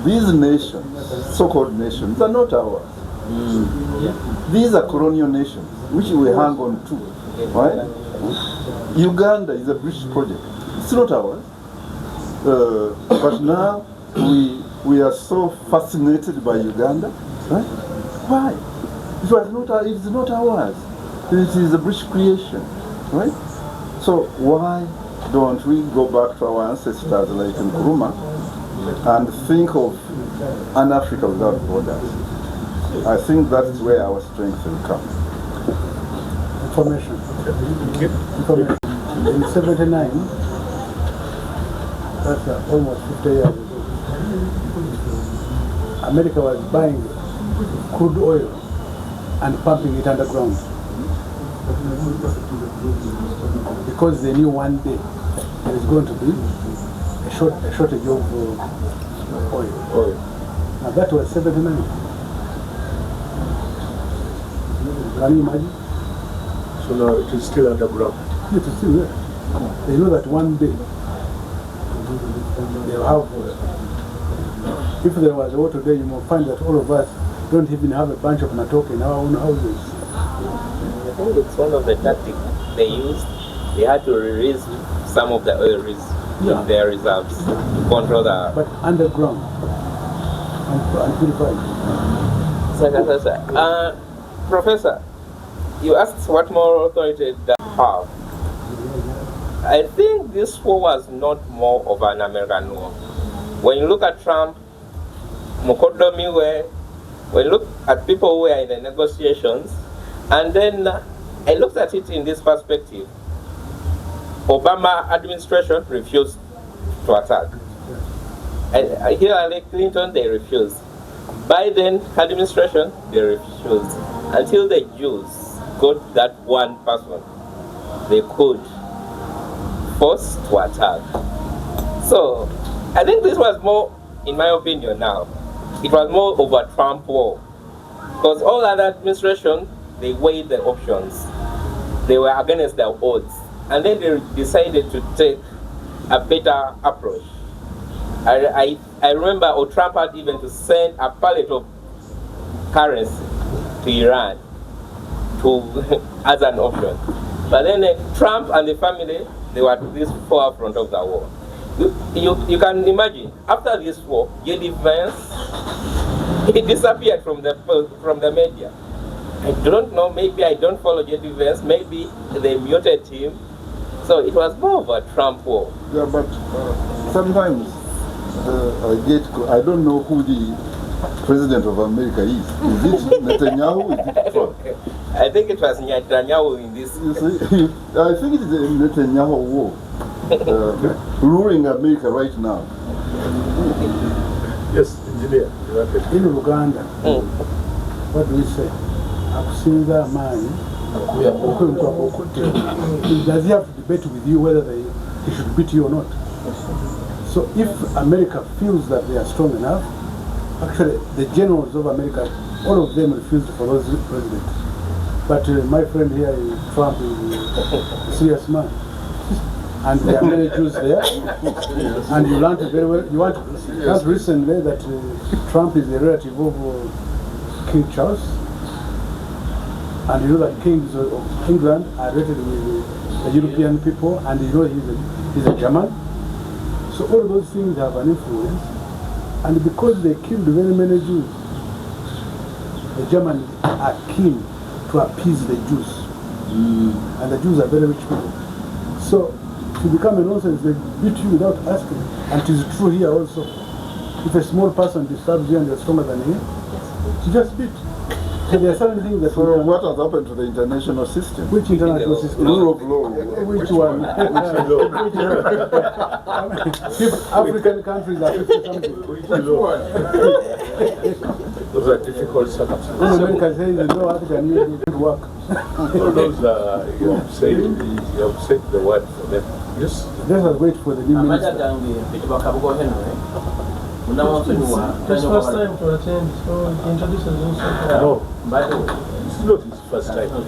these nations, so-called nations, are not ours. These are colonial nations, which we hang on to, right? Uganda is a British project. It's not ours. But now we are so fascinated by Uganda, right? Why? It is not ours. It is a British creation, right? So why don't we go back to our ancestors like Nkrumah and think of an Africa without borders? I think that's where our strength will come. Information. In 79, that's almost 50 years ago, America was buying crude oil and pumping it underground because they knew one day there is going to be a shortage of oil. Now that was 79. Can you imagine? So now it is still underground. It is still there. They know that one day they'll have. If there was a war today, you will find that all of us don't even have a bunch of matoke in our own houses. I think it's one of the tactics they used. They had to release some of the oil in their reserves to control the. But underground and purified. Professor, you asked what more authority does have. I think this war was not more of an American war. When you look at Trump, Mukodomiwe, when you look at people who were in the negotiations, and then I looked at it in this perspective. Obama administration refused to attack. Hillary Clinton, they refused. Biden administration, they refused. Until the Jews got that one person, they could force to attack. So I think this was more, in my opinion now, it was more of a Trump war. Because all other administrations, they weighed the options. They were against the odds. And then they decided to take a better approach. I remember Trump had even to send a pallet of currency to Iran as an option. But then Trump and the family, they were at this forefront of the war. You can imagine, after this war, J.D. Vance, he disappeared from the media. I don't know, maybe I don't follow J.D. Vance, maybe they muted him. So it was more of a Trump war. Yeah, but sometimes I don't know who the president of America is. Is it Netanyahu? Is it Trump? I think it was Netanyahu in this. You see, I think it's the Netanyahu war ruling America right now. Yes, engineer. In Uganda, what do we say? Akusinza mani. Does he have to debate with you whether he should beat you or not? So if America feels that they are strong enough, actually the generals of America, all of them refuse to follow the president. But my friend here, Trump, is a serious man. And there are many Jews there. And you learned very well. You want just recently that Trump is a relative of King Charles. And you know that kings of England are related with the European people, and you know he's a German. So all those things have an influence. And because they killed very many Jews, the Germans are keen to appease the Jews. And the Jews are very rich people. So to become a nonsense, they beat you without asking. And it is true here also. If a small person disturbs you and you're stronger than him, you just beat. So there are certain things that... So what has happened to the international system? Which international system? Rule of law. Which one? African countries are 50 something. Which one? Those are difficult circumstances. When America says there's no African Union, it work. Those are, you have said the word for them. Yes? Let us wait for the new minister. It's first time to attend, so he introduces himself. No. It's not his first time. He's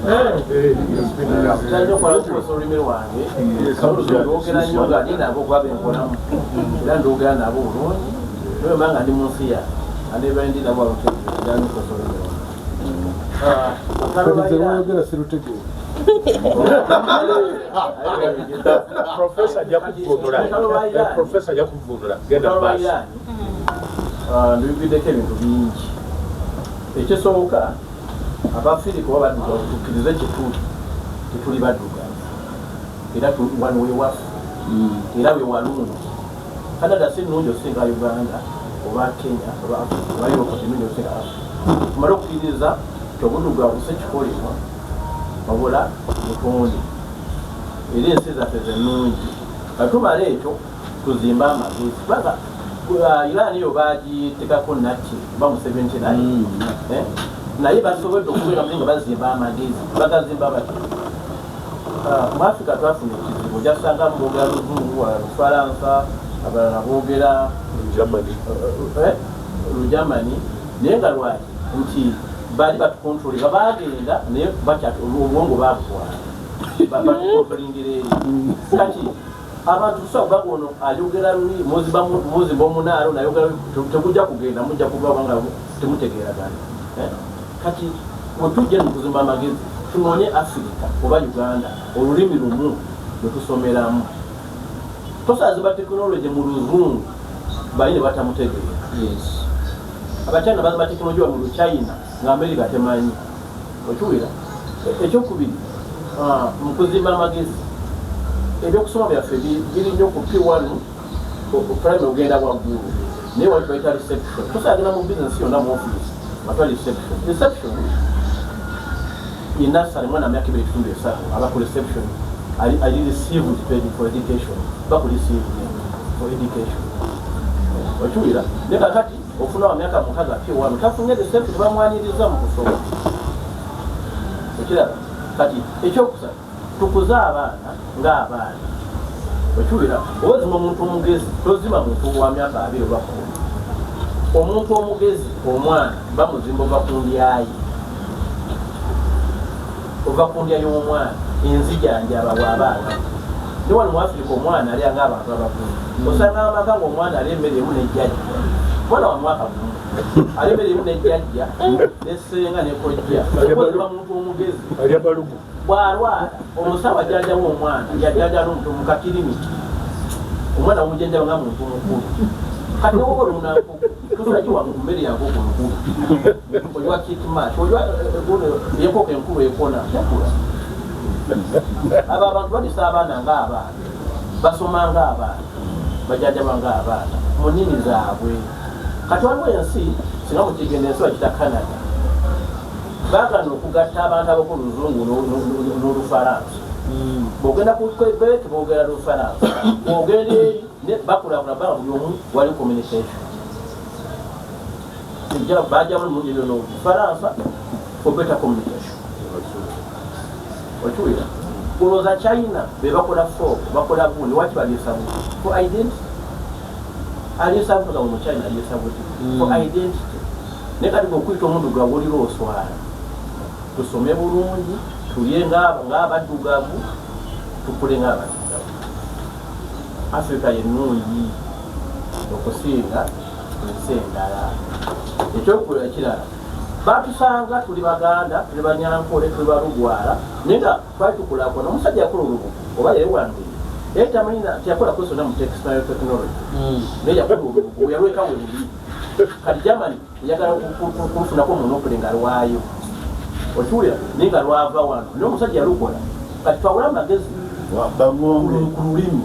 been around. He comes here. Professor Jakuvunura, get a bus. Ndibideko ebintu bingi ekisooka abafirika oba baddugavu tukkirize tetuli baddugavu era wano wewaffe era wewalungi Canada si nnungi okusinga Uganda oba Kenya oba Europe nnungi okusinga Africa tumale okukkiriza tobuddugavu si kikolebwa wabula butonde era ensi zaffe zennungi katumala ekyo tuzimba amagezi kubanga Iran yo bagitekako naki ba mu 79 naye basobodde okubeera nga bazimba amagezi bagazimba bati mu Africa twafuna ekizibu ojasanga boogera luzungu Lufalansa abalala boogera Germany naye nga lwaki nti baali batukontrole babagenda naye bakyati obwongo babutwala batukontrolingira eri kati abantu tusaba ono ayogera luli muzimba omunaalo nayogera tegujja kugenda mujja kuva nga temutegeeragana kati wetujja nokuzimba amagezi tunoonye Africa oba Uganda olulimi lumu lwetusomeramu tosazimba tekinologi mu luzungu bayine batamutegeera abachina bazimba tekinologi mu Luchina nga America temanyi okiwulira ekyokubiri mu kuzimba amagezi ebyokusoma byaffe biri nnyo ku P1 prime ogenda waggulu naye wali bayita reception tosagenda mu business yonna mu office batwa reception inasale mwana myaka 2 aba ku reception ali received paid for education ba ku receive for education okiwulira ne kakati ofuna wa myaka mukaga piwano tafunye desente tebamwaniriza mu kusoma okiraba kati ekyokusatu tukuze abaana ng'abaana okiwulira ozima omuntu omugezi tozima muntu wa myaka 2 oba 10 omuntu omugezi omwana bamuzimba ova ku ndyayi ova ku ndya y'omwana enzijanjaba bw'abaana ne wano mu Africa omwana alya ng'abantu abakulu osanga amaka ng'omwana ali emmere emu nejjajja mwana wa mwaka gumu ali emmere emu nejjajja nesenga nekojja ozima muntu omugezi alya balugu bw'alwala omusawo ajanjaba omwana yajanjaba n'omuntu mukakiriniki omwana omujanjaba nga muntu mukulu kati woba olunaku tusajiwa ku mmere yankoko mukulu oliwa kitmat oliwa yenkoko enkulu ekona yakula abo abantu balisa abaana ng'abaana basoma ng'abaana bajanjaba ng'abaana mu nnimi zaabwe kati waliwo ensi singa mukigenda ensi bakita Canada baagana okugatta abantu ab'okuluzungu n'olufalansa bw'ogenda ku Quebec boogera lufalansa bw'ogenda eri bakulakula baa buli omu wali communication bajamu mundiro n'olufalansa for better communication okiwulira olowooza China be bakola folk bakola bundi waki baliisa buti for identity aliisa buti mu China aliisa buti for identity ne kati bw'okuyita omuntu gwawulira oswala tusome bulungi tulye ng'abaddugavu tukule ng'abaddugavu Africa yennungi okusinga ensi endala ekyokulwa ekirala batusanga tuli Baganda tuli Banyankole tuli Balugwala naye nga twali tukulakona omusajja yakola olubugo oba yewandire naye tamanyina tiyakola kwesona mu textile technology naye yakola olubugo yalweka we luli kati Germany yagala kulufunako omunopule nga lwayo okiwulira naye nga lwava wano naye omusajja yalukola kati twawula amagezi ku lulimi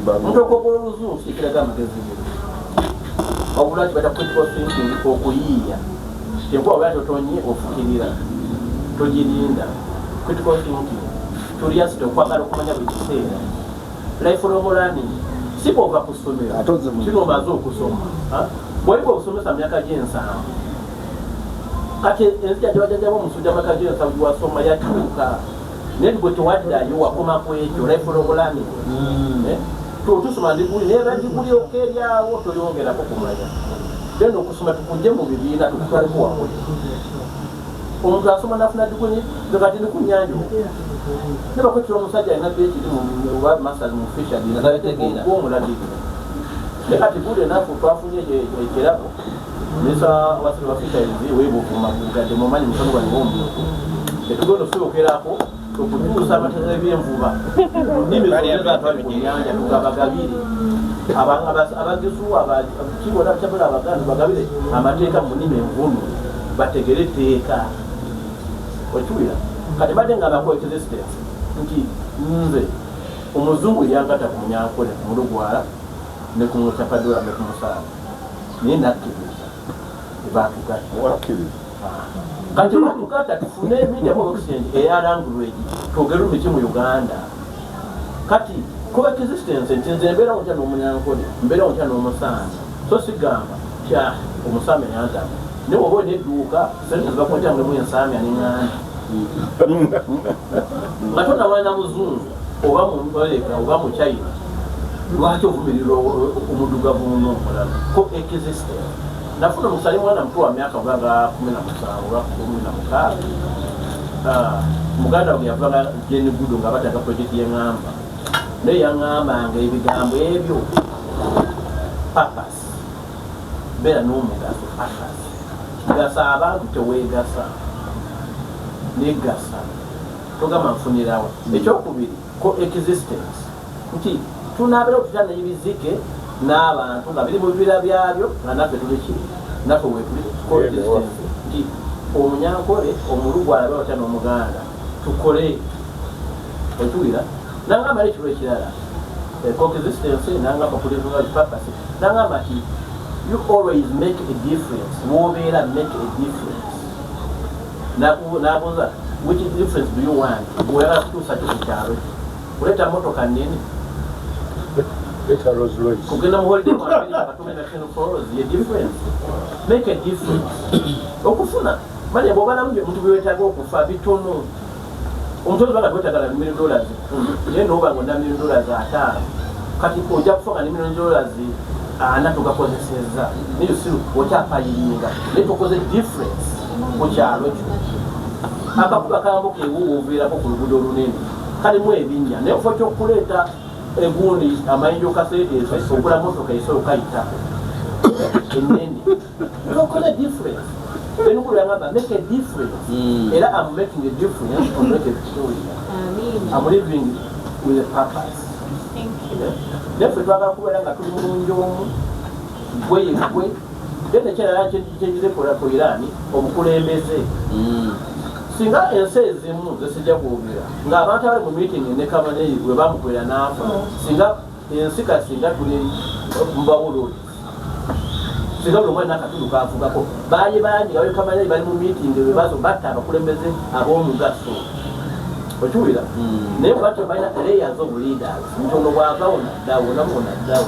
omuntu okwokola oluzungu sikiraga amagezi obulaki bata critical thinking okuyiiya kyenkuba oba totonye ofukirira togirinda critical thinking curiosity okwagala okumanya buli kiseera lifelong learning si bwova kusomera kino omaze okusoma bwoliba obusomesa myaka gy'ensanvu kati enzija gyebajajaba omusujja myaka gy'ensanvu giwasoma yatuuka naye gwe tewaddayo wakoma ku ekyo lifelong learning tusoma ndiguli naye bandiguli okeryawo toyongerako kumanya then okusoma tukujje mu bibiina tukutwaleko wakuli omuntu asoma nafuna diguli kati ndi ku nnyanja nebakwetira omusajja alina PhD mu masters mu fisheries omulagiri naye kati guli enafu twafunye ekirabo minisa wasiri wa fisheries weebuvuma kugadde mumanyi musono gwaniwomuku tetugenda okusobokerako okutuusa amateeka ebyenvuba nnimi zonyanja tugabagabire abagezu kibona kyabula Abaganda bagabire amateeka mu nnimi envunu bategere etteeka okiwulira kati badde nga abako existence nti nze omuzungu yankata ku Munyankole ku Mulugwala ne ku Mutapadola ne ku Musaala naye nakkiriza ebatugatta kati batukata tufune media exchange eya language twogere olulimi mu Uganda kati kuba existence nti nze mbeera nkya n'Omunyankole mbeera nkya n'Omusaana so sigamba kya omusaamya yanzaba naye oba olina edduuka sente zibakwetangulemu ensaamya n'eŋŋanda nga tonawalina muzungu oba mu America oba mu China lwaki ovumirira omuddugavu muno omulala ko existence nafuna omusali mwana muto wa myaka ogaga 17 muganda we yavaga Jeni Gudo nga bataka project y'eŋŋamba naye yaŋŋambanga ebigambo ebyo papas beera n'omugaso papas gasa abantu teweegasa negasa togamba nfunirawa ekyokubiri ko existence nti tunaabera okutana ebizike n'abantu nga biri mu bibira byabyo nga naffe tuliki naffe wetuli nti Omunyankole Omulugwala bawata n'Omuganda tukole okiwulira nangamba ekiro ekirala coexistence nangamba political purpose nangamba ti you always make a difference wobeera make a difference nabuuza which difference do you want bwera kutuusa kyo ku kyalo kuleeta motoka nnene Better Rolls Royce. kugenda mu holiday mu America batumira National Falls ye difference. Make a difference. Okufuna mali bw'oba namu omuntu byetaaga okufa bitono. Omuntu baga twetagala $1 million. Naye n'oba ng'onna $1 million 5. Kati ojja kufa nga $1 million ana tugakozesezza. Niyo siru okyapayiringa. Naye tukoze difference mu kyalo kyo. Akakuba kamu keewuwo oviirako ku luguudo olunene. Kalimu ebinnya. Naye ofa ky'okuleeta egundi amayinjo kaseeteeza okula motoka esobola okayita ennene. Okola difference. Then we remember, make a difference. And I'm making a difference on making a story. I'm living with a purpose. Thank you. Therefore, I have to go to then the channel changes for Iran or Kulembese. Singa ensi ezimu zisijja kwogera ng'abantu abali mu meeting ne Kamane bwe bamukwera n'afa singa ensi kasinga tuli mubawululi singa buli omwana n'akatundu kaafugako baali bangi abayo Kamane bali mu meeting bwe bazo batta abakulembeze ab'omugaso okiwulira naye bwatyo balina layers of leaders nti ono bw'avawo naddawo namwo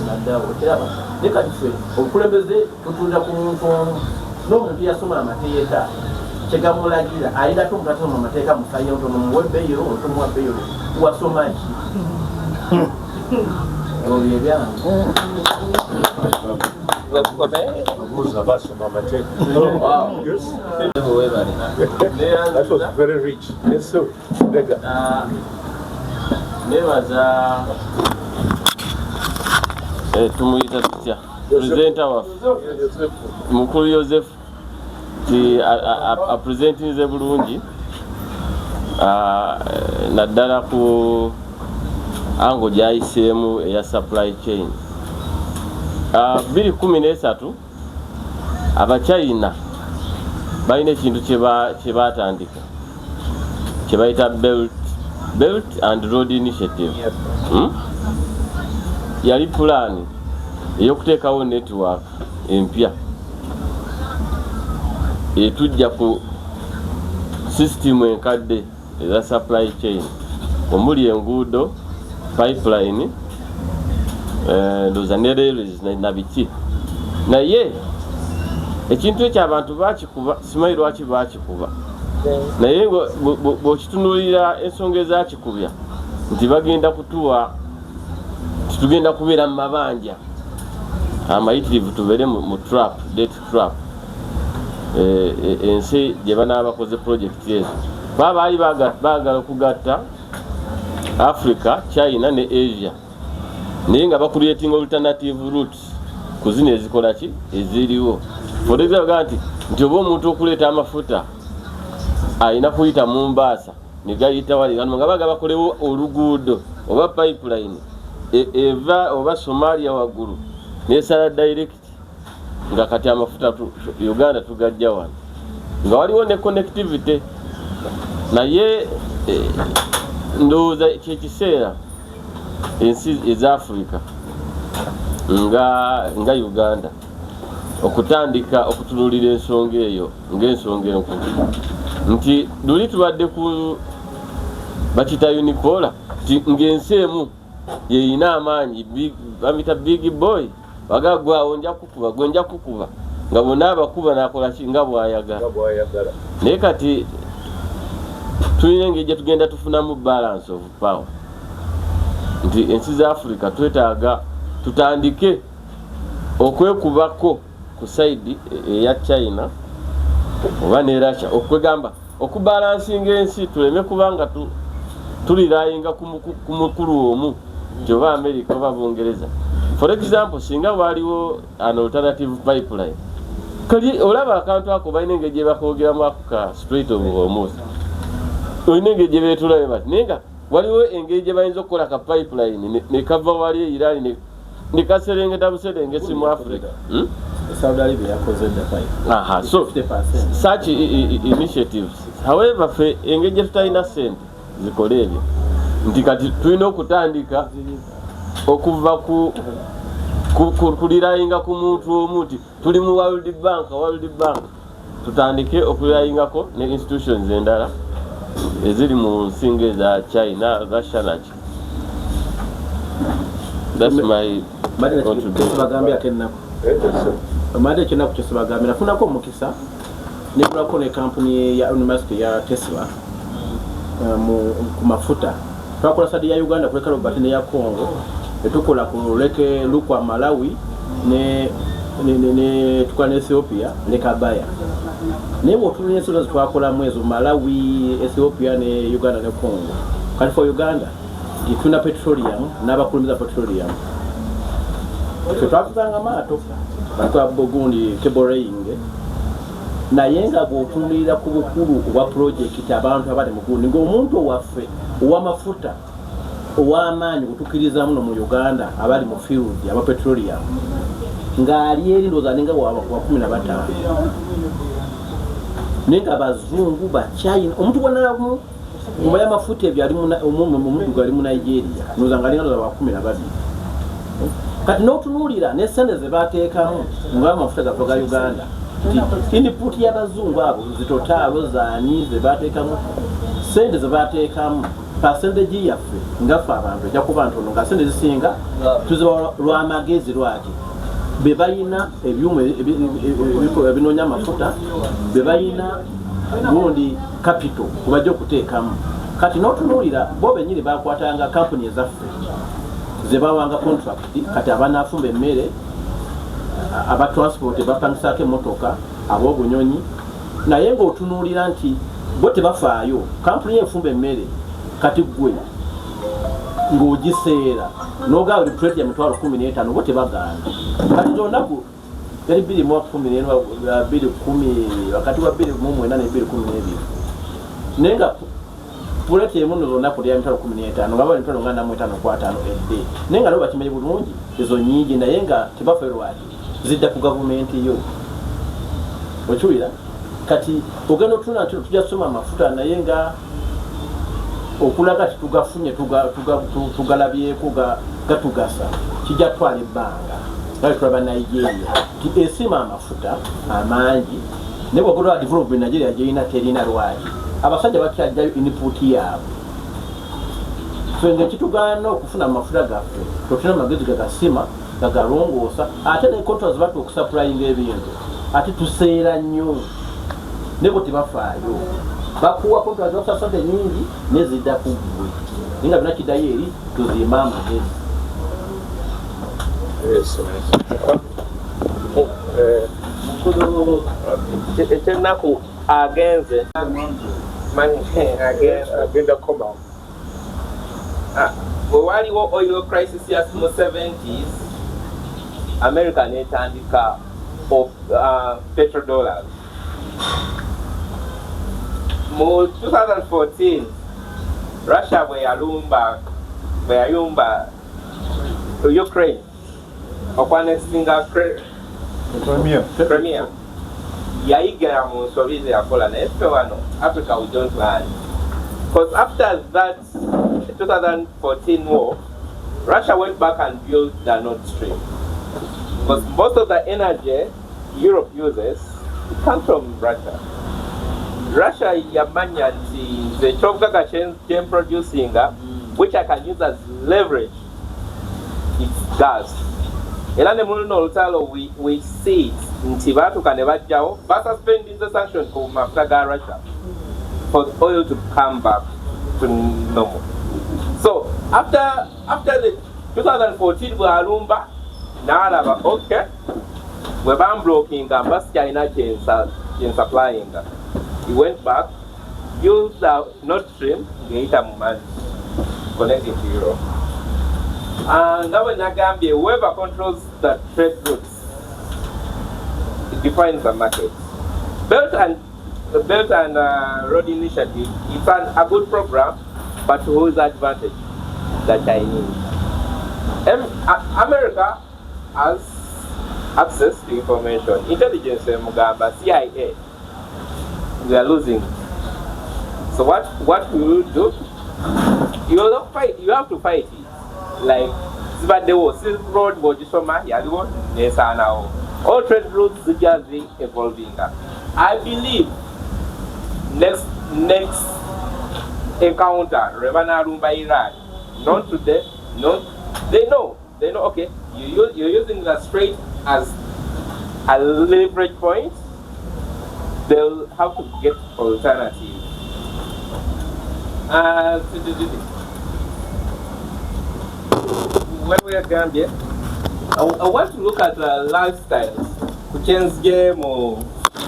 naddawo okiraba naye kati ffe obukulembeze tutunda ku muntu omu n'omuntu yasoma amateeka kyegamulagira ayina to omuntu asoma amateeka musanye otono muwebbeyo otomuwa bbeyo wasoma ki olyo ebyange That was very rich. Yes, sir. Nebaza tumuyita tutya presenter waffe mukulu Joseph ti apresentinze bulungi naddala ku ango gyayiseemu eya supply chain 2013 abachina balina ekintu kyebatandika kyebayita belt and road initiative. Yali pulaani ey'okuteekawo network empya etujja ku system enkadde eza supply chain omuli enguudo pipeline ndoza ne railways na biki naye ekintu ekyo abantu bakikuba simanyi lwaki bakikuba naye bw'okitunulira ensonga ezakikubya nti bagenda kutuwa titugenda kubeera mu mabanja amayitirivu tubeere mu trap debt trap ensi gye banaaba bakoze project ezo baali baagala okugatta Africa, China ne Asia naye nga bakuleeting alternative routes ku zino ezikola ki eziriwo for example nti oba omuntu okuleeta amafuta ayina kuyita Mombasa ne gayita wali nga baga bakolewo oluguudo oba pipeline eva oba Somalia waggulu nesala direct nga kati amafuta Uganda tugajja wano nga waliwo ne connectivity naye ndowooza kyekiseera ensi eza Africa nga Uganda okutandika okutunulira ensonga eyo ng'ensonga enkulu nti luli tubadde ku bakita unipolar ng'ensi emu yeyina amaanyi bamita big boy bagagwawo nja kukuba nga bonna abakuba nakola ki nga bw'ayagala naye kati tulina engeri gye tugenda tufunamu balance of power nti ensi za Africa twetaaga tutandike okwekubako ku side eya China oba ne Russia okwegamba okubalansinga ensi tuleme kubanga tulirayinga ku mukulu omu oba America oba Bungereza. For example, singa waliwo an alternative pipeline kali olaba akantu ako balina engeri gye bakoogeramu akuka Strait of Hormuz olina engeri gye beetulayo bati naye waliwo engeri gye bayinza okukola ka pipeline ne kava wali e Iran ne kaserengeta buserengesi mu Africa. Saudi Arabia yakoze the pipe. So 50%. Such initiatives however fe engeri gye tutalina ssente zikola ebyo nti kati tulina okutandika okuva kulirayinga ku muntu omu nti tuli mu World Bank tutandike okulirayingako ne institutions endala eziri mu nsinga eza China, Russia naki That's my contribution. bagambye akennaku amade kyennaku kyesibagambye nafunako omukisa nekulako ne kampuni ya university ya Tesla ku mafuta twakola sadi ya Uganda kuleka Robert ne ya Congo etukola ku leke lukwa Malawi ne tukola ne Ethiopia ne Kabaya naye bw'otunula ensonga zetwakola mwezi Malawi, Ethiopia ne Uganda ne Congo kati for Uganda tuna petroleum n'abakulumiza petroleum ffe twafuzanga maato batwa Bogundi Keboreing naye nga bw'otunulira ku bukulu obwa pulojekiti abantu abali mu gundi ng'omuntu owaffe ow'amafuta ow'amaanyi kutukkiriza muno mu Uganda abali mu field aba petroleum ng'ali eri ndowooza ninga wa 15 naye nga bazungu ba China omuntu gwonalamu mu y'amafuta ebyo ali mu Nigeria ndowooza nga alinga wa 12 kati n'otunuulira n'essente ze baateekamu ng'amafuta gaffe ga Uganda input y'abazungu abo zitotaalo zaani ze baateekamu ssente ze baateekamu percentage yaffe ngaffe abantu ejja kuba ntono nga ssente zisinga tuziba lw'amagezi lwaki be balina ebyuma ebinoonya amafuta be balina gundi capital kubajja okuteekamu kati n'otunuulira bo bennyini baakwatanga kampuni ezaffe ze bawanga contract kati abanaafumba emmere aba transport bapangisaako emmotoka ab'obunyonyi naye ng'otunuulira nti bo tebafaayo kampuni enfumba emmere kati gwe ng'ogiseera n'ogaa replate ya 15,000 bo tebagaana kati zonaku yali 2010 wakati wa 2009 ne 2012 naye nga puleti emu zonaku lya 15,000 nga bali 15,545 edde naye nga nabo bakimanyi bulungi ezo nnyingi naye nga tebaffe lwaki zidda ku gavumenti yo okiwulira kati ogenda otuna nti tujja kusoma amafuta naye nga okulaga ti tugafunye tugalabyeko gatugasa kijja twala ebbanga nga tulaba Nigeria ti esima amafuta amangi naye bwagolwa development Nigeria gyerina terina lwaki abasajja bakyajjayo input yaabwe ffe ng'ekitugaana okufuna amafuta gaffe totuna amagezi gagasima gagalongoosa ate ne contracts batu okusupplyinga ebintu ate tuseera nnyo ne bwe tebafaayo bakuwa contracts basa sente nyingi nezidda ku ggwe naye nga byonna kiddayo eri tuzimba amagezi ekyennaku agenze agenda koma bwe waliwo oil crisis ya mu 70s America netandika petrodollars mu 2014 Russia bwe yayumba Ukraine okwanesinga Crimea yayigira mu nsobi ze yakola naye ffe wano Africa we don't learn because after that 2014 war Russia went back and built the Nord Stream because most of the energy Europe uses comes from Russia. Russia yamanya nti the chobugaga chain producing which I can use as leverage its gas. Era ne muno olutalo we see nti batuka ne bajjawo suspending the sanctions ku mafuta ga Russia for oil to come back to normal. So after the 2014 bwalumba n'alaba okay we ban blocking mbasi China chain supplying. He went back, used the Nord Stream, connecting to Europe. And now in Gambia, whoever controls the trade routes, it defines the market. Belt and Road Initiative, it's a good program, but whose advantage? The Chinese. America has access to information. Intelligence, Mugamba, CIA. We are losing. So what we will do? You will fight. You have to fight it. Like the Silk Road, Bojisoma, Yadwo, Nesanao. All trade routes are just evolving. I believe next encounter, Rebana Rumba Iran, not today, not they know they know, okay, you're using the strait as a leverage point, they'll have to get alternatives. When we are Gambia, I want to look at lifestyles. Kuchen's game or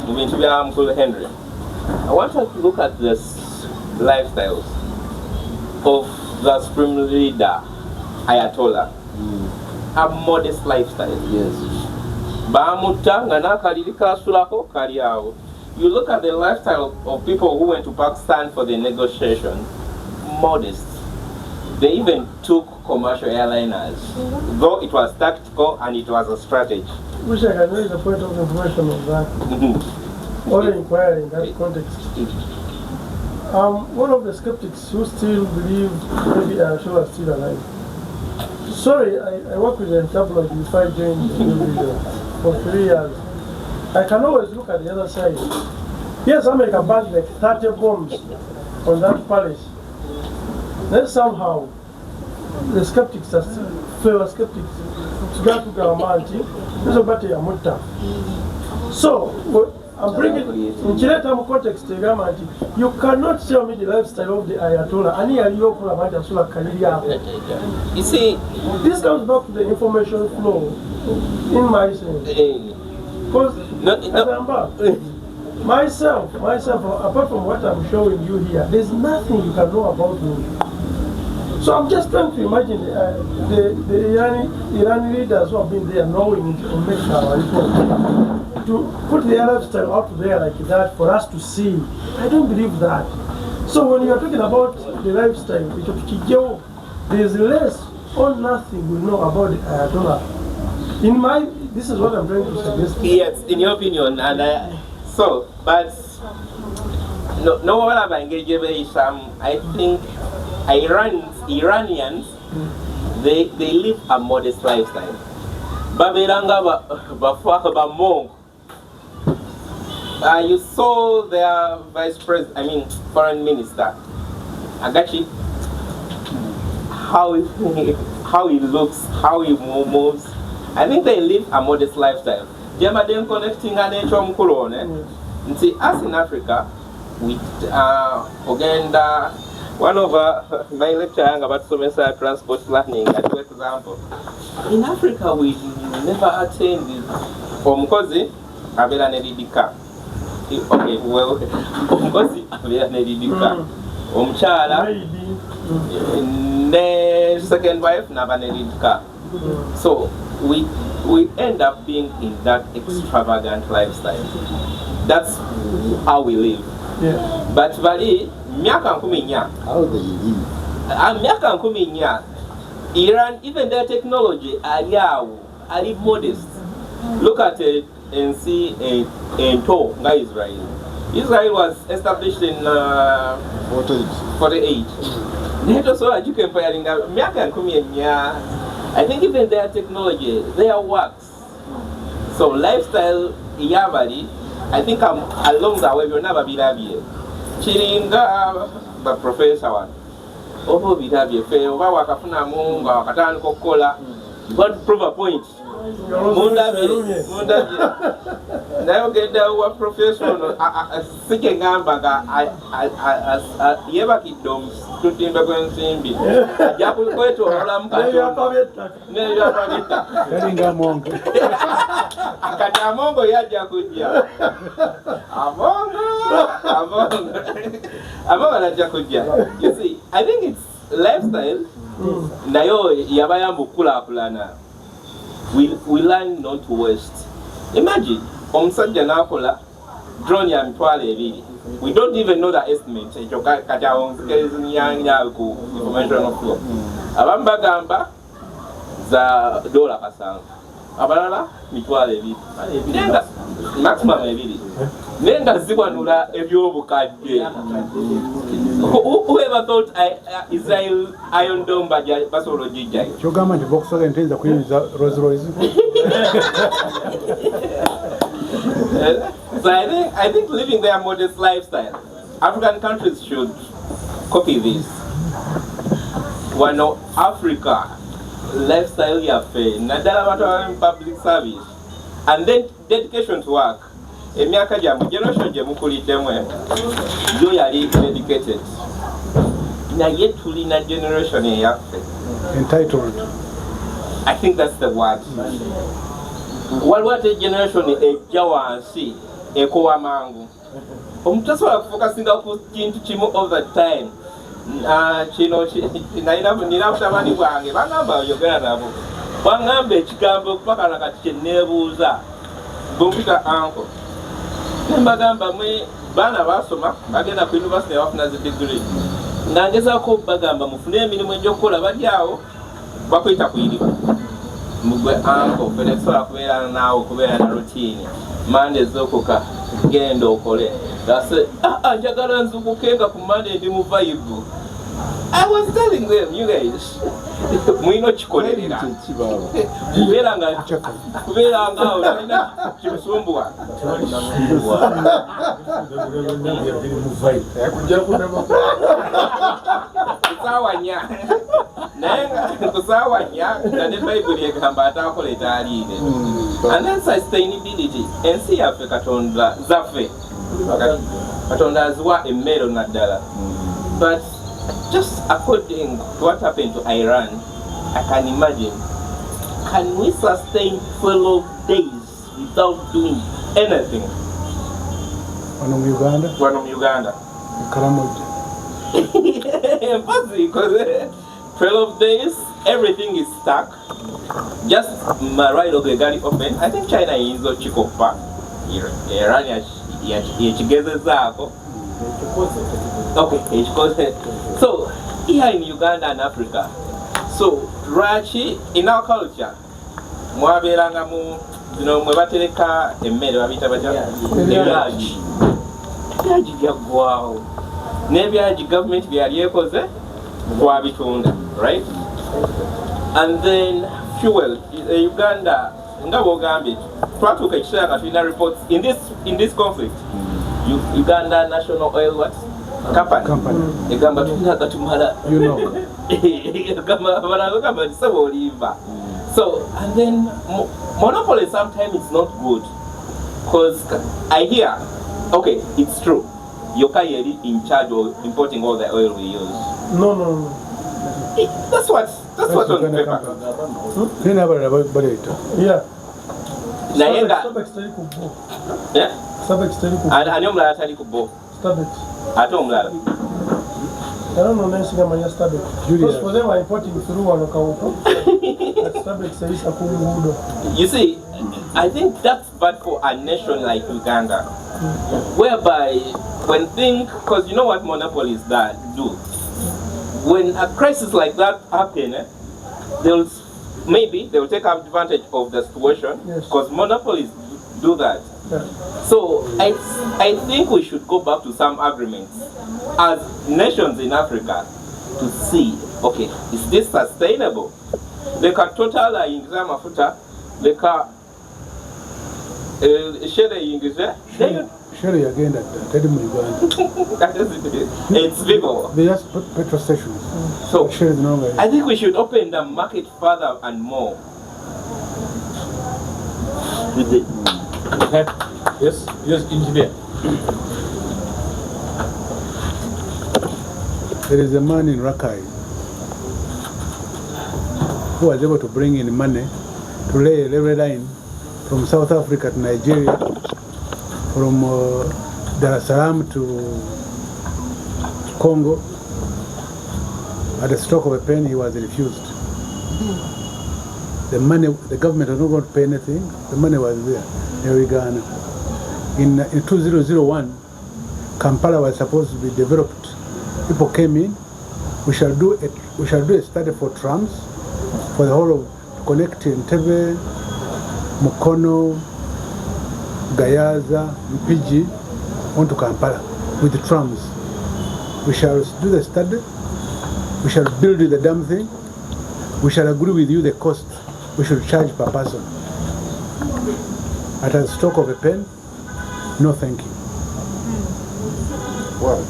Uncle Henry. I want us to look at the lifestyles of the supreme leader, Ayatollah. A modest lifestyle. Yes. You look at the lifestyle of people who went to Pakistan for the negotiation, modest. They even took commercial airliners, though it was tactical and it was a strategy. Wish I can raise a point of information on that. Or inquiry in that context. One of the skeptics who still believe maybe Ayatollah is still alive. Sorry, I work with the Entebbe before I joined the new video for 3 years. I can always look at the other side. Yes, America banned like 30 bombs on that palace. Then somehow, the skeptics are still fellow skeptics. So, I'm bringing in Chiletam context, you cannot tell me the lifestyle of the Ayatollah. You see, this comes back to the information flow in my sense. Because myself, apart from what I'm showing you here, there's nothing you can know about me. So I'm just trying to imagine the Iranian leaders who have been there knowing it and make our report. To put their lifestyle out there like that for us to see, I don't believe that. So when you are talking about the lifestyle, there's less or nothing we know about the Ayatollah. This is what I'm trying to suggest. Yes, in your opinion, and but no one have engaged with I think Iranians, they live a modest lifestyle. You saw their foreign minister, Agachi, how he looks, how he moves. I think they live a modest lifestyle. Connecting see, us in Africa, with Uganda, one of my lecture about transport learning, as an example. In Africa, we never attend Omkozi, Abela Nedidika. Okay, well, Omkozi, Abela Nedidika. Omchala, the second wife, Naba Nedidika. So, we end up being in that extravagant lifestyle. That's how we live. Yeah. But Vali, miaka kuminya. How do you live? Miaka kuminya. Iran, even their technology, are modest. Look at it and see a Israel. Israel was established in 48. NATO so you can pay in miaka kuminya. I think even their technology, their works. So lifestyle, Yabari. I think I'm along that way. You'll never be that here. Chiringa, the professor one. Over be that here. Fail. Why wakafuna munga wakatani kokola. God prove a point. Munda be. Now get the professor. Seeking ambaga. I ever keep them. To think about going to Japul go to Olam. Akajamongo yaja kujia. Amongo yaja kujia. You see, I think it's lifestyle. Nayo yabaya mukula kulana. We learn not to waste. Imagine, omusajja nakola drone ya mitwalo ebiri. We don't even know the estimate. Information of flow. Abamba gamba za dola kasanga. Abalala mitwalo ebiri. Nenda maximum ebiri. Nenda zibwanula ebyobukadde. Whoever thought Israel Iron Dome basobola jijjayo. Kyogamba nti Volkswagen teyinza kuyinza Rolls Royce. So I think living their modest lifestyle, African countries should copy this. Africa lifestyle yaffe naddala abantu abali mu public service and then dedication to work emyaka gyammwe generation gye mukuliddemu yo yali dedicated naye tulina generation eyaffe entitled. I think that's the word. Waliwo ate generation ejja wansi ekowa mangu omuntu tasobola kufokasinga ku kintu kimu all the time. Kino nina butabani bwange bagamba oyogera nabo bangamba ekigambo paka nakati kyeneebuuza bompita anko nembagamba mwe baana basoma bagenda ku university nebafuna zi degree nga ngezaako bagamba mufune emirimu egyokukola bali awo bakwita kuyirimu mugwe anko fene tusobola kubeera naawe okubeera na routine mande ezokuka genda okole gase njagala nzukuke nga ku mande ndi mu vibe. I was telling them, you guys, mwino chikolerera kubeera nga olina kimusumbwa kusawanya naye kusawanya nga ne bayibuli egamba ataakola etaaliine. And then sustainability ensi yaffe katonda zaffe katonda aziwa emmere naddala, but just according to what happened to Iran, I can imagine, can we sustain 12 days without doing anything? Uganda? Uganda. Karamoja. Because 12 days, everything is stuck. Just right of the gari open. I think China is a chikopa. Iran yachigezezako. Okay, so here in Uganda and Africa, so Rachi in our culture, mwaberanga mu mwebatereka emmere babita batya ebyaji byagwawo n'ebyaji government byali ekoze twabitunda, right? And then fuel Uganda nga bwogambye twatuuka ekiseera nga tulina reports in this conflict. Uganda National Oil Company. Egamba tulina gatumala. Egamba sebo oliva. So and then monopoly sometimes it's not good, because I hear, okay, it's true, Yokai in charge of importing all the oil we use. No. That's what's on paper. Yeah. Nayenga. Yeah. Ani omulala atali ku bo. Ate omulala. I don't know anything about your Starbucks. Because for them, I importing through one account. Starbucks is a cool. You see, I think that's bad for a nation like Uganda, whereby when because you know what monopolies do. When a crisis like that happens, they'll take advantage of the situation, because monopolies do that. Yeah. So I think we should go back to some agreements as nations in Africa to see, okay, is this sustainable? Leka total ingiza mafuta, leka shere ingiza. Shere yagenda tedi mu Uganda. It's people. They just petrol stations. So shere is no longer. I think we should open the market further and more. Yes, engineer. There is a man in Rakai who was able to bring in money to lay a railway line from South Africa to Nigeria, from Dar es Salaam to Congo. At the stroke of a pen, he was refused. The money, the government was not going to pay anything. The money was there in Uganda. In 2001, Kampala was supposed to be developed. People came in. We shall do a study for trams for the whole of connecting Entebbe, Mukono, Gayaza, Mpigi onto Kampala with the trams. We shall do the study. We shall build the damn thing. We shall agree with you the cost we should charge per person. At a stroke of a pen, no thank you. Well,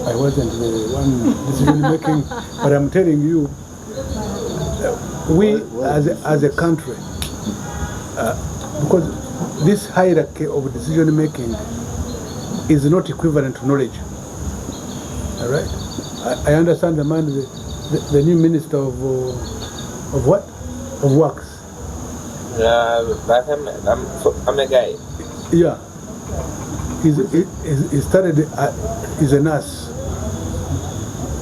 I wasn't the one decision making, but I'm telling you, we as a country, because this hierarchy of decision making is not equivalent to knowledge. All right? I understand the man, the new minister of what? Of works. I'm a guy. Yeah. He started, he's a nurse.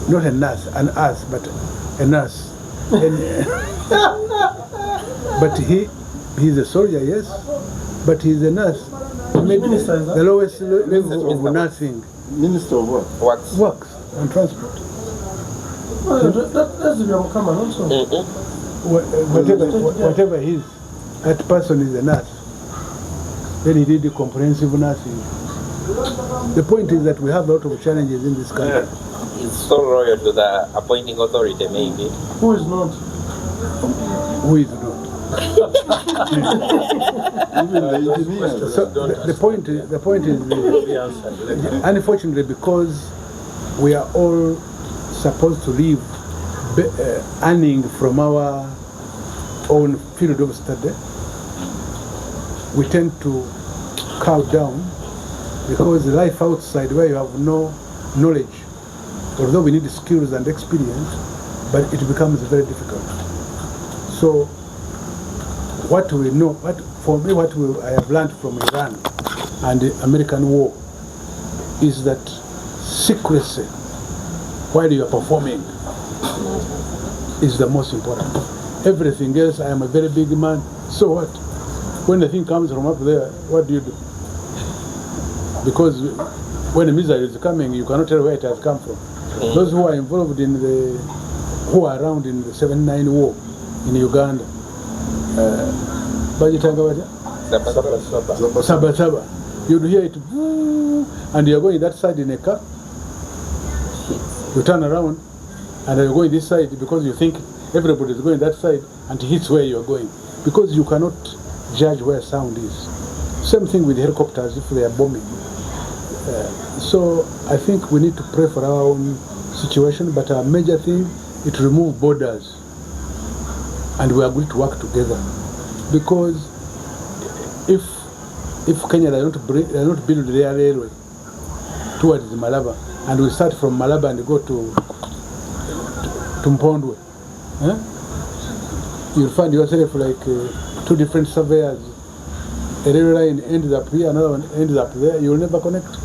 Not a nurse, an ass, but a nurse. And, but he's a soldier, yes, but he's a nurse. Maybe the lowest level of nursing. Minister of what? Works and transport. Well, that's the young common also. Whatever he is, that person is a nurse. Then he did the comprehensive nursing. The point is that we have a lot of challenges in this country. He's so loyal to the appointing authority, maybe. Who is not? Who is not? So the point is, unfortunately, because we are all supposed to live earning from our own field of study, we tend to cow down because life outside where you have no knowledge, although we need skills and experience, but it becomes very difficult. So what we know, for me, I have learned from Iran and the American war is that secrecy while you are performing is the most important. Everything else, I am a very big man, so what? When the thing comes from up there, what do you do? Because when a missile is coming, you cannot tell where it has come from. Those who are involved who are around in the 79 war in Uganda, Saba. You'd hear it, and you're going that side in a car. You turn around, and you're going this side because you think everybody is going that side, and it hits where you're going. Because you cannot judge where sound is. Same thing with helicopters if they are bombing. So I think we need to pray for our own situation, but our major thing is to remove borders, and we are going to work together. Because if Kenya does not build their railway towards Malaba, and we start from Malaba and go to Mpondwe, you'll find yourself like two different surveyors. A railway line ends up here, another one ends up there. You will never connect.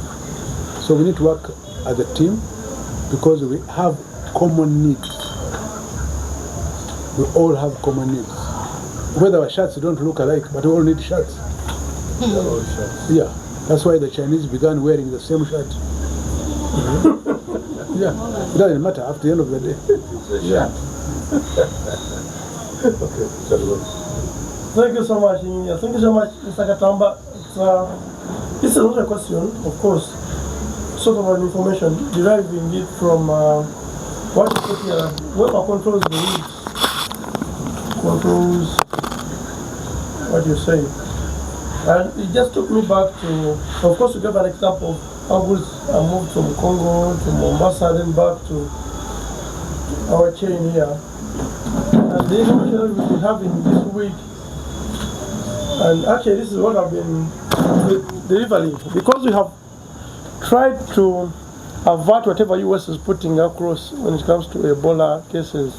So we need to work as a team because we have common needs. We all have common needs. Whether our shirts don't look alike, but we all need shirts. Yeah, that's why the Chinese began wearing the same shirt. Yeah, it doesn't matter after the end of the day. Yeah. Okay. Thank you so much, Inya. Thank you so much, Mr. Katamba. It's another question, of course, sort of an information deriving it from what you put here. Weather controls the winds, controls what you say. And it just took me back to, of course, to give an example of how goods are moved from Congo to Mombasa, then back to our chain here. And the information we've been having this week, and actually this is what I've been delivering, because we have tried to avert whatever US is putting across when it comes to Ebola cases.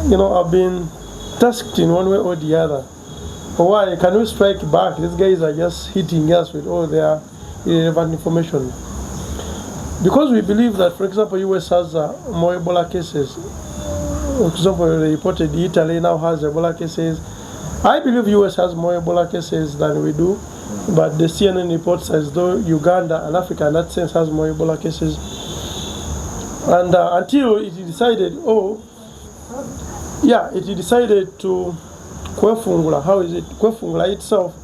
You know, I've been tasked in one way or the other. Why? Can we strike back? These guys are just hitting us with all their irrelevant information. Because we believe that, for example, US has more Ebola cases. For example, they reported Italy now has Ebola cases. I believe US has more Ebola cases than we do, but the CNN reports as though Uganda and Africa in that sense has more Ebola cases. And until it decided, it decided to Kwefungula, how is it? Kwefungula itself,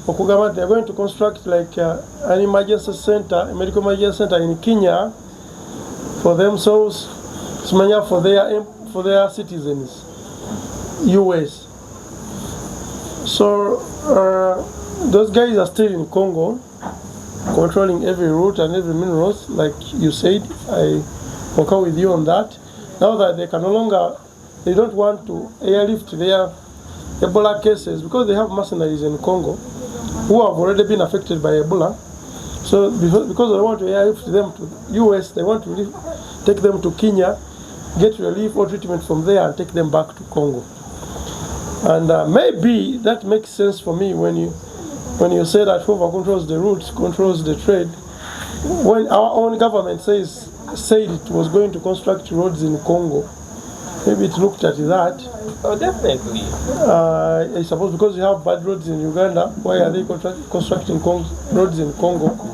Okugama, they're going to construct like an emergency center, a medical emergency center in Kenya for themselves, for their citizens, US. So those guys are still in Congo, controlling every route and every minerals, like you said. I concur with you on that. Now that they can no longer, they don't want to airlift their Ebola cases because they have mercenaries in Congo who have already been affected by Ebola. So because they want to airlift them to the US, they want to take them to Kenya, get relief or treatment from there and take them back to Congo. And maybe that makes sense for me when you say that whoever controls the routes controls the trade. When our own government said it was going to construct roads in Congo, maybe it looked at that. Oh, definitely. I suppose because you have bad roads in Uganda, why are they constructing roads in Congo?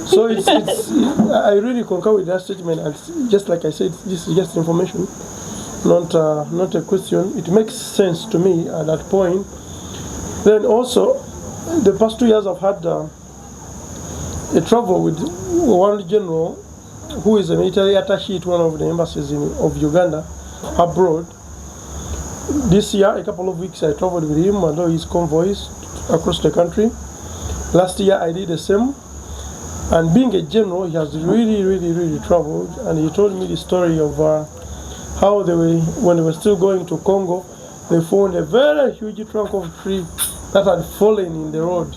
So I really concur with that statement, and just like I said, this is just information, not a question. It makes sense to me at that point. Then also, the past 2 years I've had a trouble with one general who is a military attaché at one of the embassies of Uganda abroad. This year, a couple of weeks, I traveled with him and all his convoys across the country. Last year, I did the same. And being a general, he has really traveled. And he told me the story of how when they were still going to Congo, they found a very huge trunk of tree that had fallen in the road.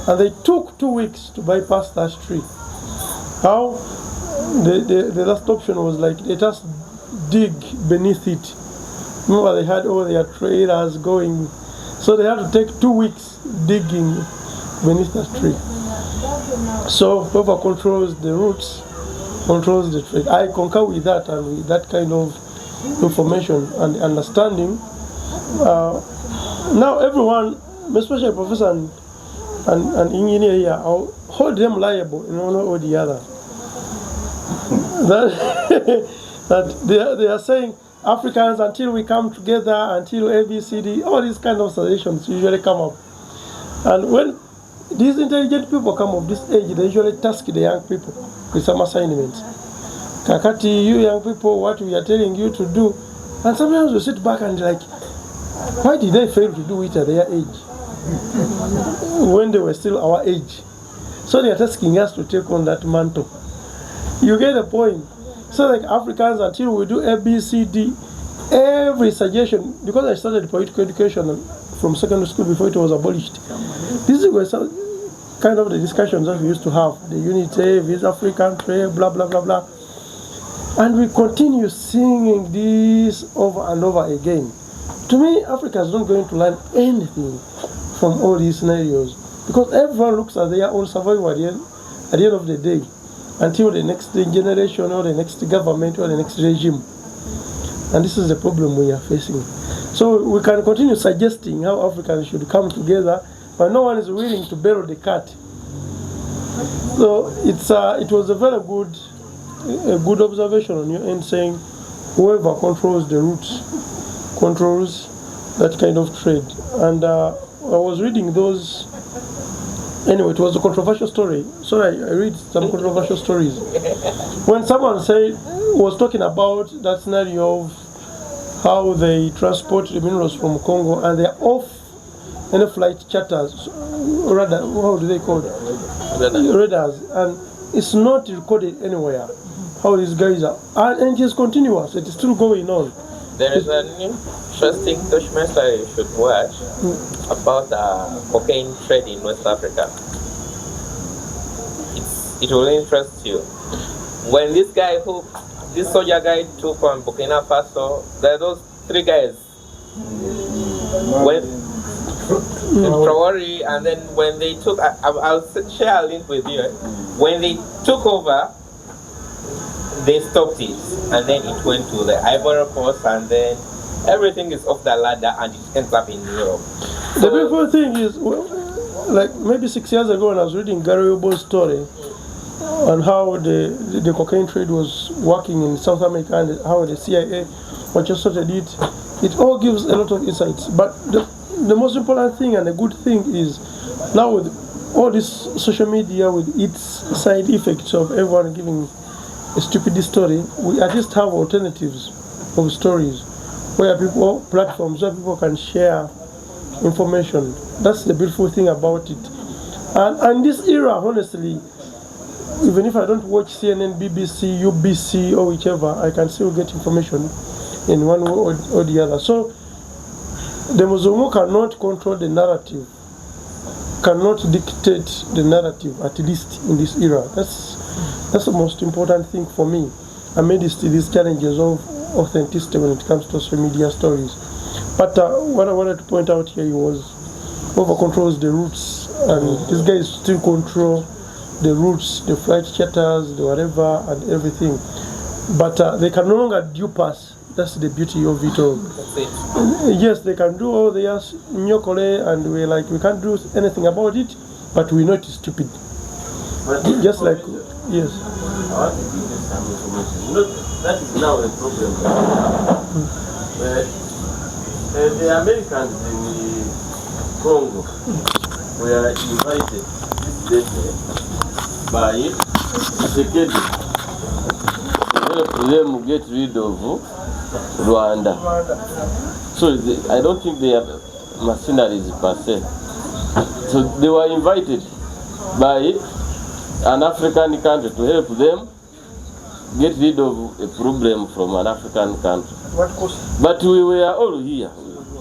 And they took 2 weeks to bypass that tree. How? The last option was like, let us dig beneath it. Remember, they had all their trailers going. So they had to take 2 weeks digging beneath that tree. So whoever controls the routes controls the trade. I concur with that, and with that kind of information and understanding. Now everyone, especially professor and engineer here, I'll hold them liable in one or the other. that they are saying Africans, until we come together, until ABCD, all these kind of suggestions usually come up. And when these intelligent people come of this age, they usually task the young people with some assignments. Kakati, you young people, what we are telling you to do. And sometimes we sit back and like, why did they fail to do it at their age? When they were still our age. So they are tasking us to take on that mantle. You get the point? So like Africans, until we do ABCD, every suggestion, because I started political education from secondary school before it was abolished. These were some kind of the discussions that we used to have. The unity, this African trade, blah, blah, blah, blah. And we continue singing this over and over again. To me, Africa is not going to learn anything from all these scenarios, because everyone looks at their own survival at the end of the day, until the next generation or the next government or the next regime. And this is the problem we are facing. So we can continue suggesting how Africans should come together, but no one is willing to bail the cat. So it was a very good observation on your end, saying whoever controls the routes controls that kind of trade. And I was reading those. Anyway, it was a controversial story. So I read some controversial stories. When someone was talking about that scenario of how they transport the minerals from Congo and they're off any flight charters, radar, how do they call it? Radars. And it's not recorded anywhere how these guys are. And it's continuous, it is still going on. There is an interesting documentary you should watch about cocaine trade in West Africa. It will interest you. When this soldier guy took from Burkina Faso, there are those 3 guys. When Traore, and then when they took, I'll share a link with you. When they took over, they stopped it, and then it went to the Ivory Coast, and then everything is off the ladder, and it ends up in Europe. The beautiful thing is, like maybe 6 years ago, when I was reading Gary Obo's story on how the cocaine trade was working in South America and how the CIA orchestrated it, it all gives a lot of insights. But the most important thing and the good thing is, now with all this social media with its side effects of everyone giving a stupid story, we at least have alternatives of stories where platforms where people can share information. That's the beautiful thing about it. And this era, honestly, even if I don't watch CNN, BBC, UBC, or whichever, I can still get information in one way or the other. So the Muzungu cannot control the narrative, cannot dictate the narrative, at least in this era. That's the most important thing for me, amidst these challenges of authenticity when it comes to social media stories. But what I wanted to point out here was whoever controls the roots, and these guys still control the roots, the flight charters, the whatever, and everything. But they can no longer dupe us. That's the beauty of it all. Yes, they can do all the nyokole, and we're like, we can't do anything about it, but we know it's stupid. Just like, yes. I want to give you some information. Look, that is now a problem. The Americans in Congo were invited this day by Tshisekedi to help them get rid of Rwanda. So I don't think they are mercenaries per se. So they were invited by an African country to help them get rid of a problem from an African country. But we were all here.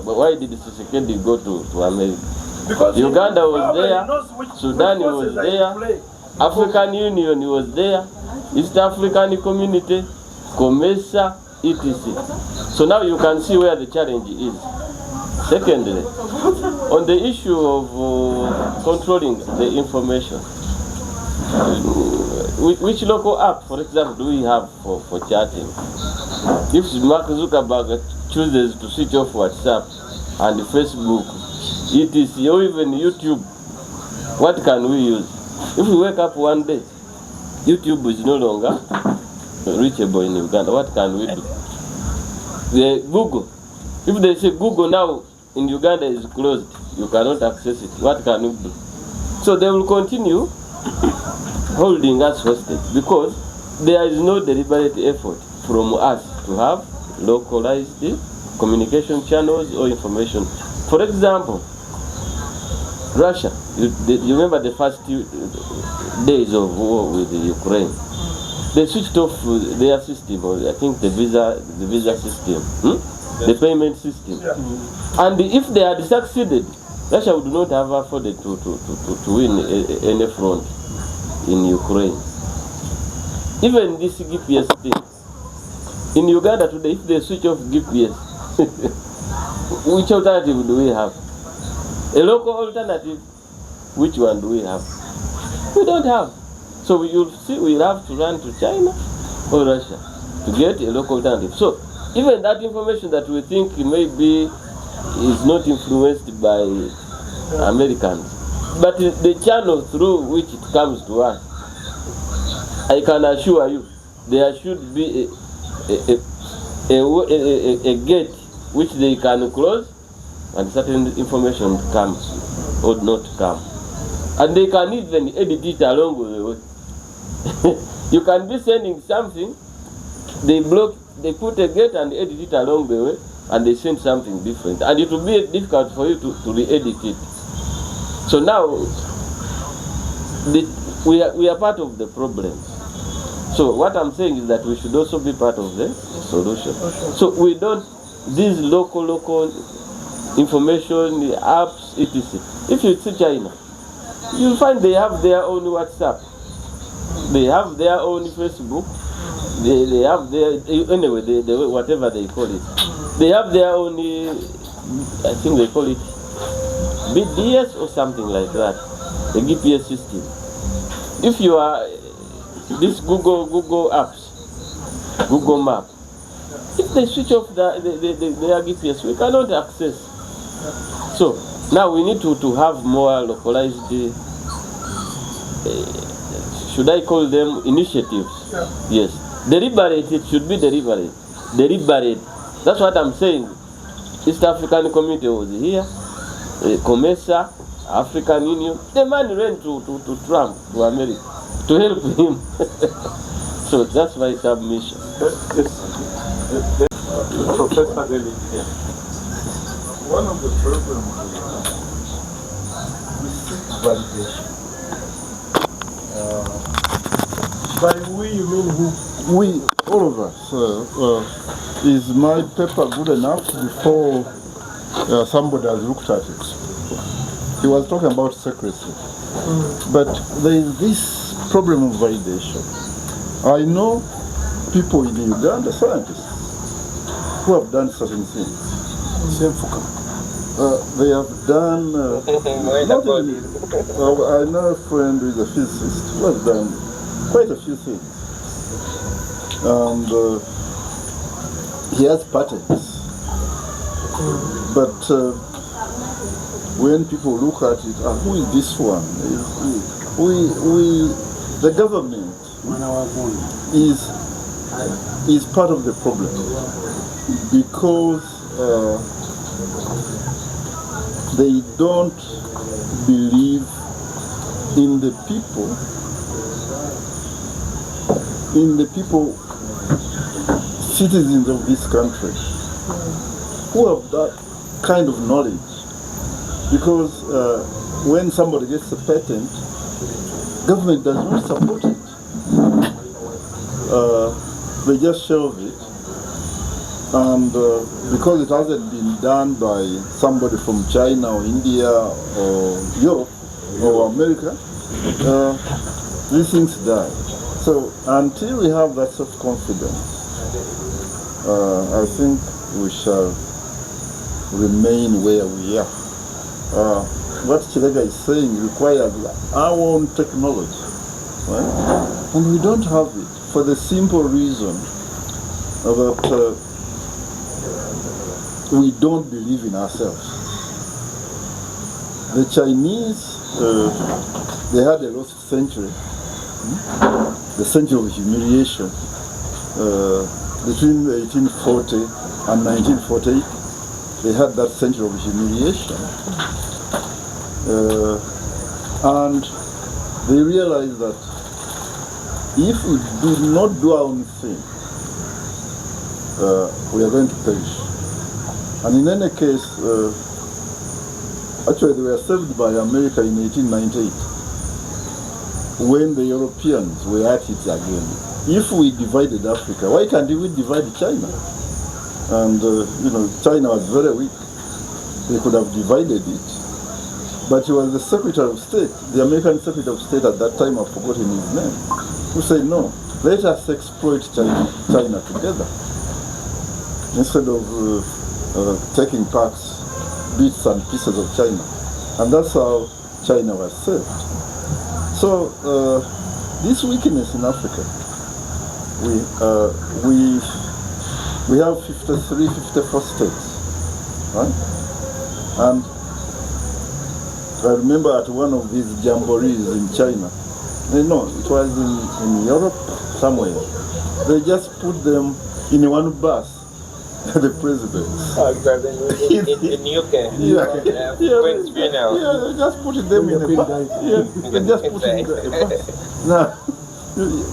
But why did Tshisekedi go to America? Because Uganda was there, Sudan was there, African Union was there, East African Community, COMESA, etc. So now you can see where the challenge is. Secondly, on the issue of controlling the information, which local app, for example, do we have for chatting? If Mark Zuckerberg chooses to switch off WhatsApp and Facebook, etc., or even YouTube, what can we use? If we wake up one day, YouTube is no longer reachable in Uganda, what can we do? Google, if they say Google now in Uganda is closed, you cannot access it, what can you do? So they will continue holding us hostage because there is no deliberate effort from us to have localized communication channels or information. For example, Russia, you remember the first days of war with Ukraine? They switched off their system, or I think the visa system, the payment system. And if they had succeeded, Russia would not have afforded to win any front in Ukraine. Even this GPS thing, in Uganda today, if they switch off GPS, which alternative do we have? A local alternative, which one do we have? We don't have. So you'll see we'll have to run to China or Russia to get a local alternative. So even that information that we think maybe is not influenced by Americans, but the channel through which it comes to us, I can assure you, there should be a gate which they can close and certain information comes or not come. And they can even edit it along with the way. You can be sending something, they put a gate and edit it along the way, and they send something different. And it will be difficult for you to re-edit it. So now, we are part of the problem. So what I'm saying is that we should also be part of the solution. So we don't, these local information, the apps, etc. If you see China, you'll find they have their own WhatsApp. They have their own Facebook. They have their, anyway, whatever they call it. They have their own, I think they call it BDS or something like that, the GPS system. If you are, this Google apps, Google Map, if they switch off their GPS, we cannot access. So now we need to have more localized, should I call them initiatives? Yes. Deliberate, it should be deliberate. That's what I'm saying. East African Community was here, COMESA, African Union. The man ran to Trump, to America, to help him. So that's my submission. Professor David here. One of the problems we seek validation. By we, you mean who? We, all of us, is my paper good enough before somebody has looked at it? He was talking about secrecy. But there is this problem of validation. I know people in Uganda, scientists, who have done certain things. They have done, I know a friend who is a physicist who has done quite a few things. And he has patents. But when people look at it, who is this one? The government is part of the problem because they don't believe in the people, citizens of this country, who have that kind of knowledge. Because when somebody gets a patent, government does not support it. They just shelve it. And because it hasn't been done by somebody from China or India or Europe or America, these things die. So until we have that self-confidence, I think we shall remain where we are. What Chilega is saying requires our own technology, right? And we don't have it for the simple reason that we don't believe in ourselves. The Chinese, they had a lost century, the century of humiliation, between 1840 and 1948. They had that century of humiliation. And they realized that if we do not do our own thing, we are going to perish. And in any case, actually they were saved by America in 1898 when the Europeans were at it again. If we divided Africa, why can't we divide China? And China was very weak. They could have divided it. But he was the Secretary of State, the American Secretary of State at that time, I've forgotten his name, who said, no, let us exploit China together. Instead of taking parts, bits and pieces of China. And that's how China was saved. So this weakness in Africa, we have 53, 54 states, right? And I remember at one of these jamborees in China, no, it was in Europe somewhere, they just put them in one bus, the presidents. In UK. Yeah, they just put them in a bus. Yeah, they just put it in a bus. Now,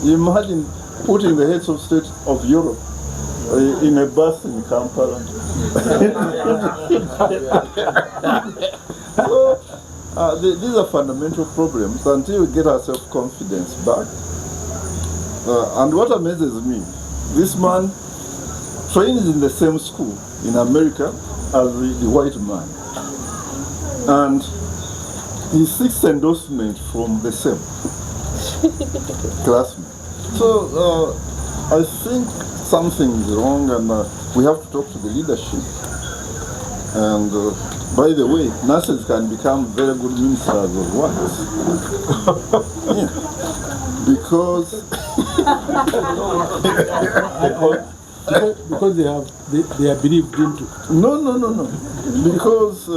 you imagine putting the heads of state of Europe in a bus in Kampala. So, these are fundamental problems until we get our self-confidence back. And what amazes me, this man trains in the same school in America as the white man. And he seeks endorsement from the same classmate. So I think something is wrong, and we have to talk to the leadership. And by the way, nurses can become very good ministers of works. Yeah. Because they are believed into. No. Because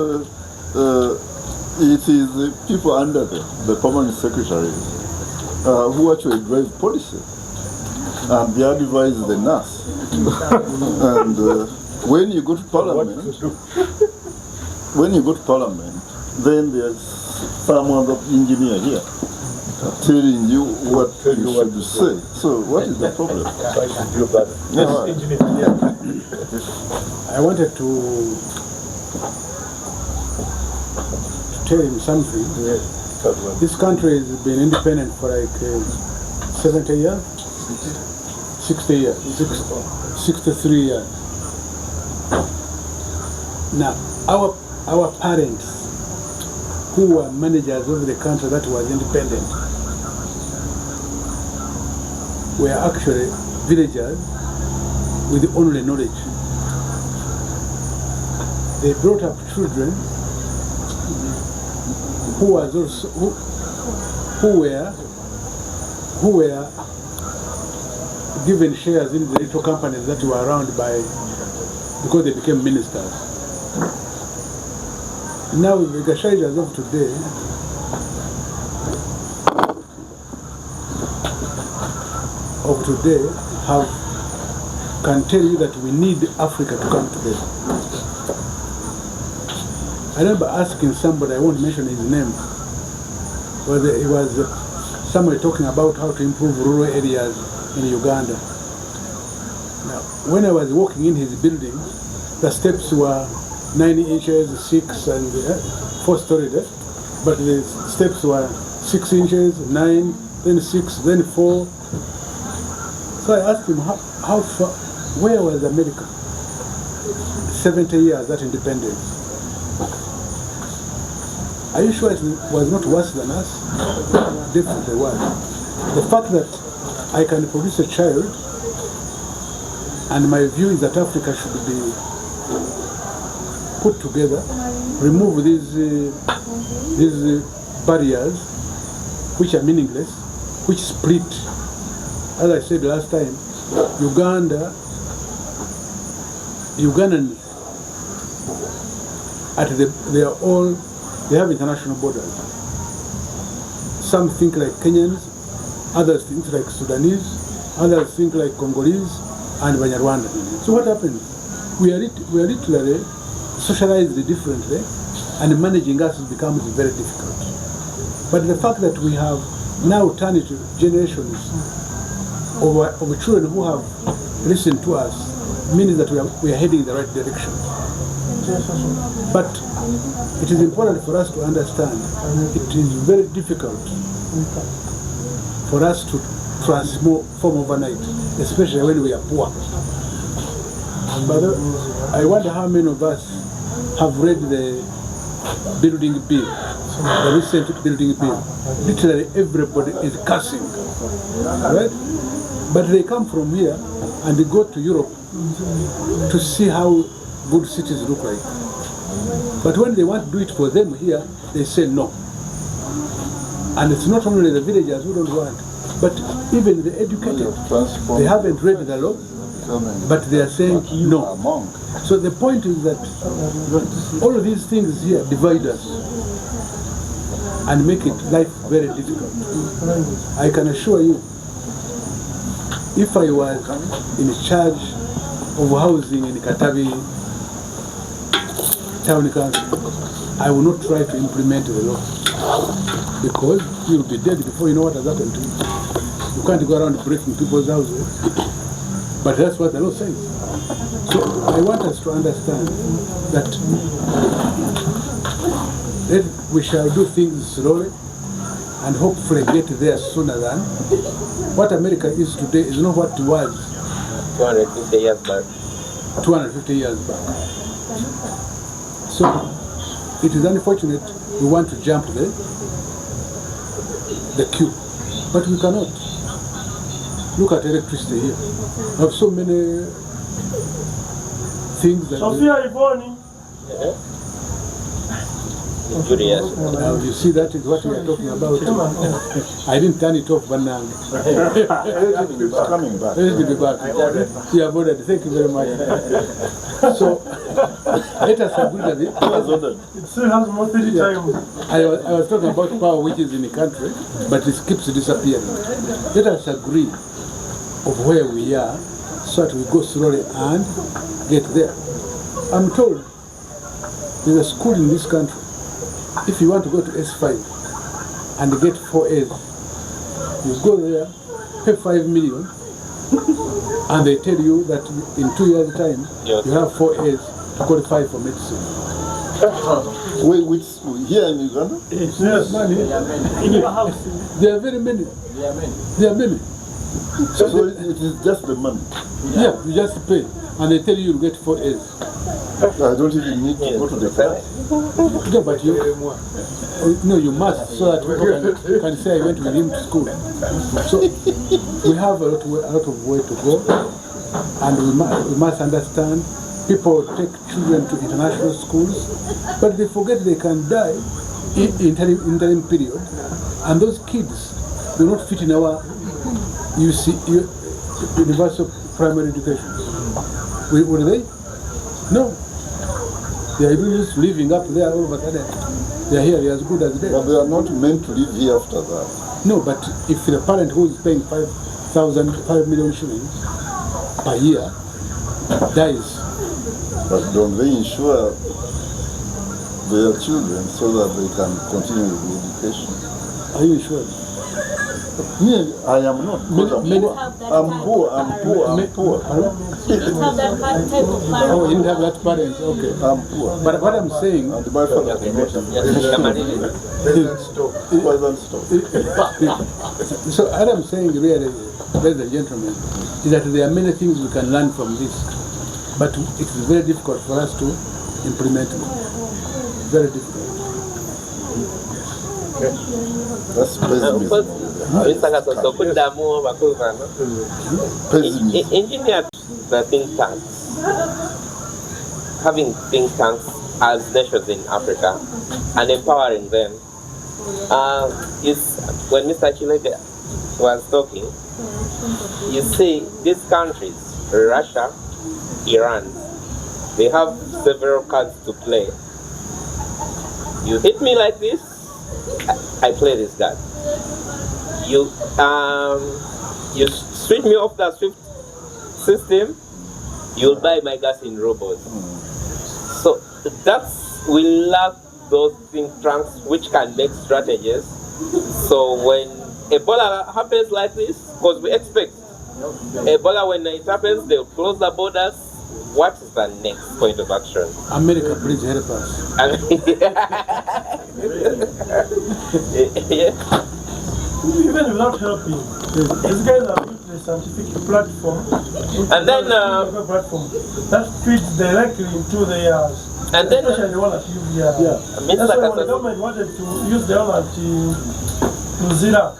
it is the people under the permanent secretaries who actually drive policy, and they advise the nurse. And when you go to parliament, then there's someone of engineer here telling you what you should say. So what is the problem? I wanted to tell him something. This country has been independent for like 70 years, 60 years, 63 years. Now, our parents, who were managers of the country that was independent, were actually villagers with only knowledge. They brought up children who was also who were given shares in the little companies that were around because they became ministers. Now the Gashaidas of today can tell you that we need Africa to come together. I remember asking somebody, I won't mention his name, whether it was somebody talking about how to improve rural areas in Uganda. Now, when I was walking in his building, the steps were 9 inches, 6 and 4 stories, but the steps were 6 inches, 9, then 6, then 4. So I asked him, how far, where was America? 70 years at independence. Are you sure it was not worse than us? Definitely was. The fact that I can produce a child, and my view is that Africa should be put together, remove these barriers which are meaningless, which split. As I said last time, Ugandans, they have international borders. Some think like Kenyans, others think like Sudanese, others think like Congolese and Banyarwanda. So what happens? We are literally socialized differently, and managing us becomes very difficult. But the fact that we have now turned into generations of children who have listened to us means that we are heading in the right direction. But it is important for us to understand it is very difficult for us to transform overnight, especially when we are poor. But I wonder how many of us have read the building bill, the recent building bill. Literally everybody is cursing, right? But they come from here and they go to Europe to see how good cities look like. But when they want to do it for them here, they say no. And it's not only the villagers who don't want, but even the educated. They haven't read the law, but they are saying no. So the point is that all of these things here divide us and make it life very difficult. I can assure you, if I was in charge of housing in Katabi Town Council, I will not try to implement the law, because you will be dead before you know what has happened to you. You can't go around breaking people's houses, but that's what the law says. So I want us to understand that we shall do things slowly and hopefully get there sooner than what America is today is not what it was 250 years back. 250 years back. So it is unfortunate we want to jump the queue, but we cannot. Look at electricity here. We have so many things that Sophia Ivoni. now you see, that is what we are talking about. I didn't turn it off, but now It's coming back. let it be back. You have ordered. Thank you very much. So let us agree that It still has more 30 times. I was talking about power which is in the country, but it keeps disappearing. Let us agree of where we are so that we go slowly and get there. I'm told there's a school in this country. If you want to go to S5 and get 4 A's, you go there, pay 5 million, and they tell you that in 2 years' time, you have 4 A's to qualify for medicine. Wait, which here in Uganda? Yes. Money. There are very many. There are many. So it is just the money. Yeah, you just pay, and they tell you get 4 A's. I don't even need to go to the class. No, but you no, you must, so that people can say I went with him to school. So we have a lot of way to go, and we must understand. People take children to international schools, but they forget they can die in interim period, and those kids do not fit in our universal primary education. Were they? No. They are just living up there all of a sudden. They are here, they are as good as dead. But they are not meant to live here after that. No, but if the parent who is paying 5 million shillings per year dies, But don't they insure their children so that they can continue with the education? are you insured? Me, I am not. Because I'm poor. I'm poor. Oh, you didn't have that parent, okay. I'm poor. But what I'm saying, And my father could not have. It wasn't stop. so what I'm saying really, ladies and gentlemen, is that there are many things we can learn from this, but it's very difficult for us to implement them. Very difficult. That's pessimism. Pessimism. Engineer the think tanks, having think tanks as nations in Africa and empowering them is when Mr. Chilega was talking, you see these countries, Russia, Iran, they have several cards to play. You hit me like this, I play this card. You switch me off the SWIFT system, you'll buy my gas in rubles. So we lack those think tanks which can make strategies. So when Ebola happens like this, because we expect Ebola, when it happens, they'll close the borders. What is the next point of action? America, please help us. Yeah. Even without helping, these guys have built a scientific platform, And then, platform that feeds directly into theirs. And then, especially the one at UVR. Yeah. That's why when the government wanted to use the one at Luzira,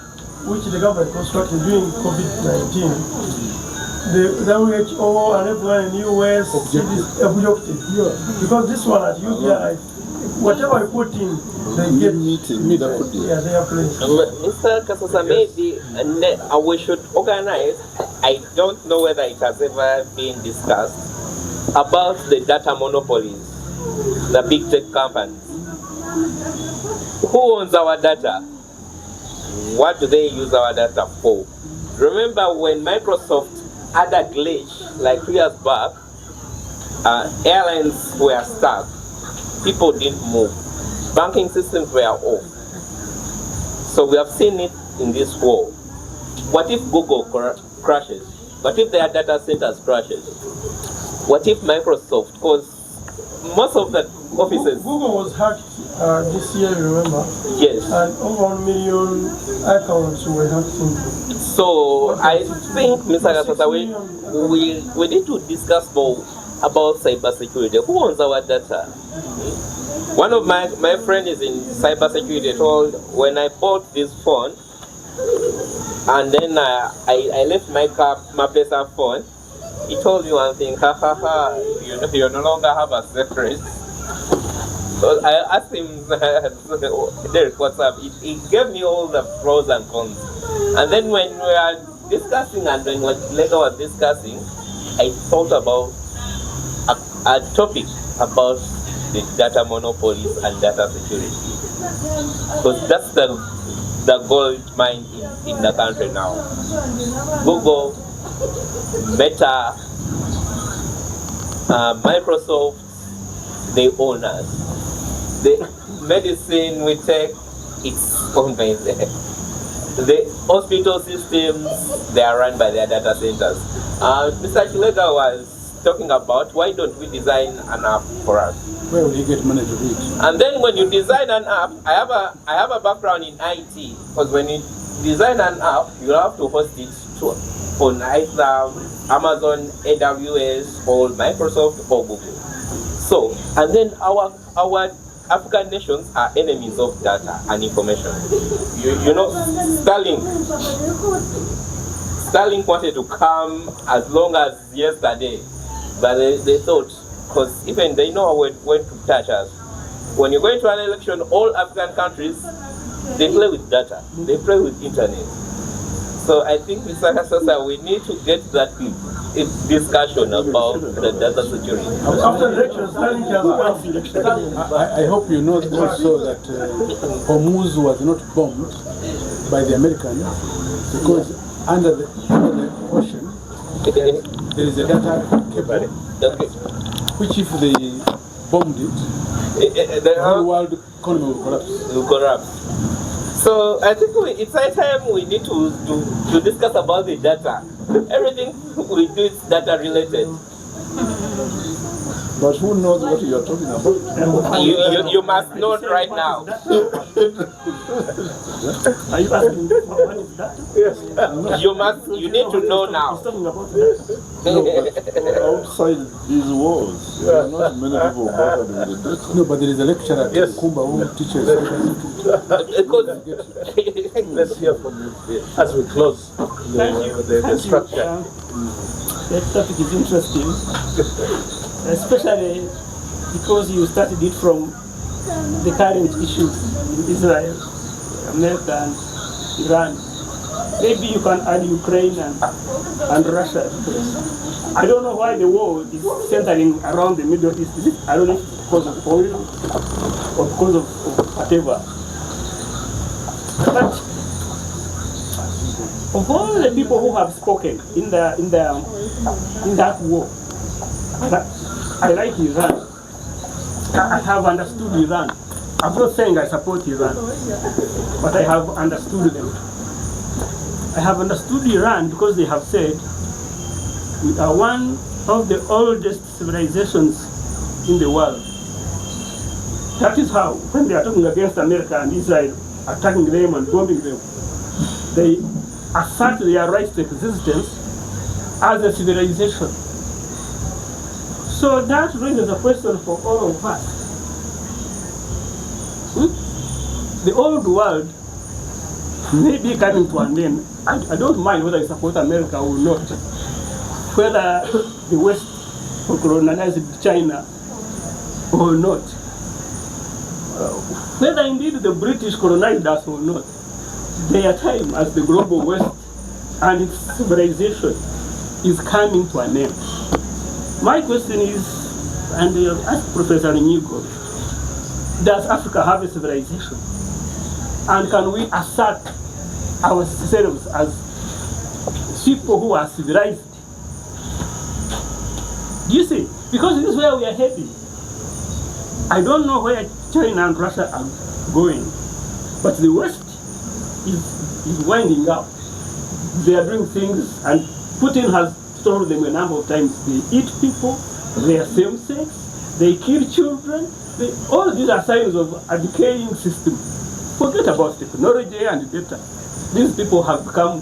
which the government constructed during COVID-19, the WHO and everyone in the US objected. Because this one at UVR, whatever I put in, they get Meeting. they are playing. Mr. Kasasa, maybe we should organize, I don't know whether it has ever been discussed, about the data monopolies, the big tech companies. Who owns our data? What do they use our data for? Remember when Microsoft had a glitch like 2 years back, airlines were stuck, people didn't move, banking systems were off. So we have seen it in this war. What if Google crashes? What if their data centers crashes? What if Microsoft, because most of the offices... Google was hacked this year, remember? Yes. And over 1 million accounts were hacked into. So I think, Mr. Kasasa, we need to discuss more about cybersecurity. Who owns our data? One of my friends is in cybersecurity, told when I bought this phone, and then I left my Pesa phone, he told me one thing, you no longer have a secret. So I asked him, Derek, what's up? He gave me all the pros and cons. And then when we were discussing and when later was discussing, I thought about a topic about the data monopolies and data security. Because that's the gold mine in the country now. Google, Meta, Microsoft, they own us. The medicine we take, it's owned by them. The hospital systems, they are run by their data centers. Mr. Chilega was talking about why don't we design an app for us? Where will he get money to do it? And then when you design an app, I have a background in IT, because when you design an app, you have to host it on either Amazon, AWS, or Microsoft, or Google. So, and then our African nations are enemies of data and information. You know, Starlink wanted to come as long as yesterday, but they thought, because even they know when to touch us. When you're going to an election, all African countries, they play with data, they play with internet. So I think, Mr. Kasasa, we need to get that discussion about the data security. After elections, I hope you know also that Hormuz was not bombed by the Americans because under the ocean there is a data cable, which if they bombed it, the whole world economy will collapse. So I think it's high time we need to discuss about the data. Everything we do is data related. But who knows what you are talking about? You must know right now. Are you asking what is that? Yes. You need to know now. He's talking about that. Outside these walls, there are not many people bothered with the data. No, but there is a lecturer at Kumba who teaches. Let's hear from you as we close the structure. That topic is interesting, especially because you started it from the current issues in Israel, America, and Iran. Maybe you can add Ukraine and Russia. I don't know why the war is centering around the Middle East. I don't know if it's because of oil or because of whatever. But of all the people who have spoken in that war, I like Iran. I have understood Iran. I'm not saying I support Iran, but I have understood them. I have understood Iran because they have said we are one of the oldest civilizations in the world. That is how, when they are talking against America and Israel, attacking them and bombing them, they assert their right to existence as a civilization. So that raises a question for all of us. The old world may be coming to an end. I don't mind whether I support America or not, whether the West colonized China or not, whether indeed the British colonized us or not. Their time as the global West and its civilization is coming to an end. My question is, and I asked Professor Lunyiigo, does Africa have a civilization? And can we assert ourselves as people who are civilized? Do you see? Because this is where we are heading. I don't know where China and Russia are going, but the West is winding up. They are doing things, and Putin has told them a number of times, they eat people, they are same sex, they kill children. All these are signs of a decaying system. Forget about technology and data. These people have become,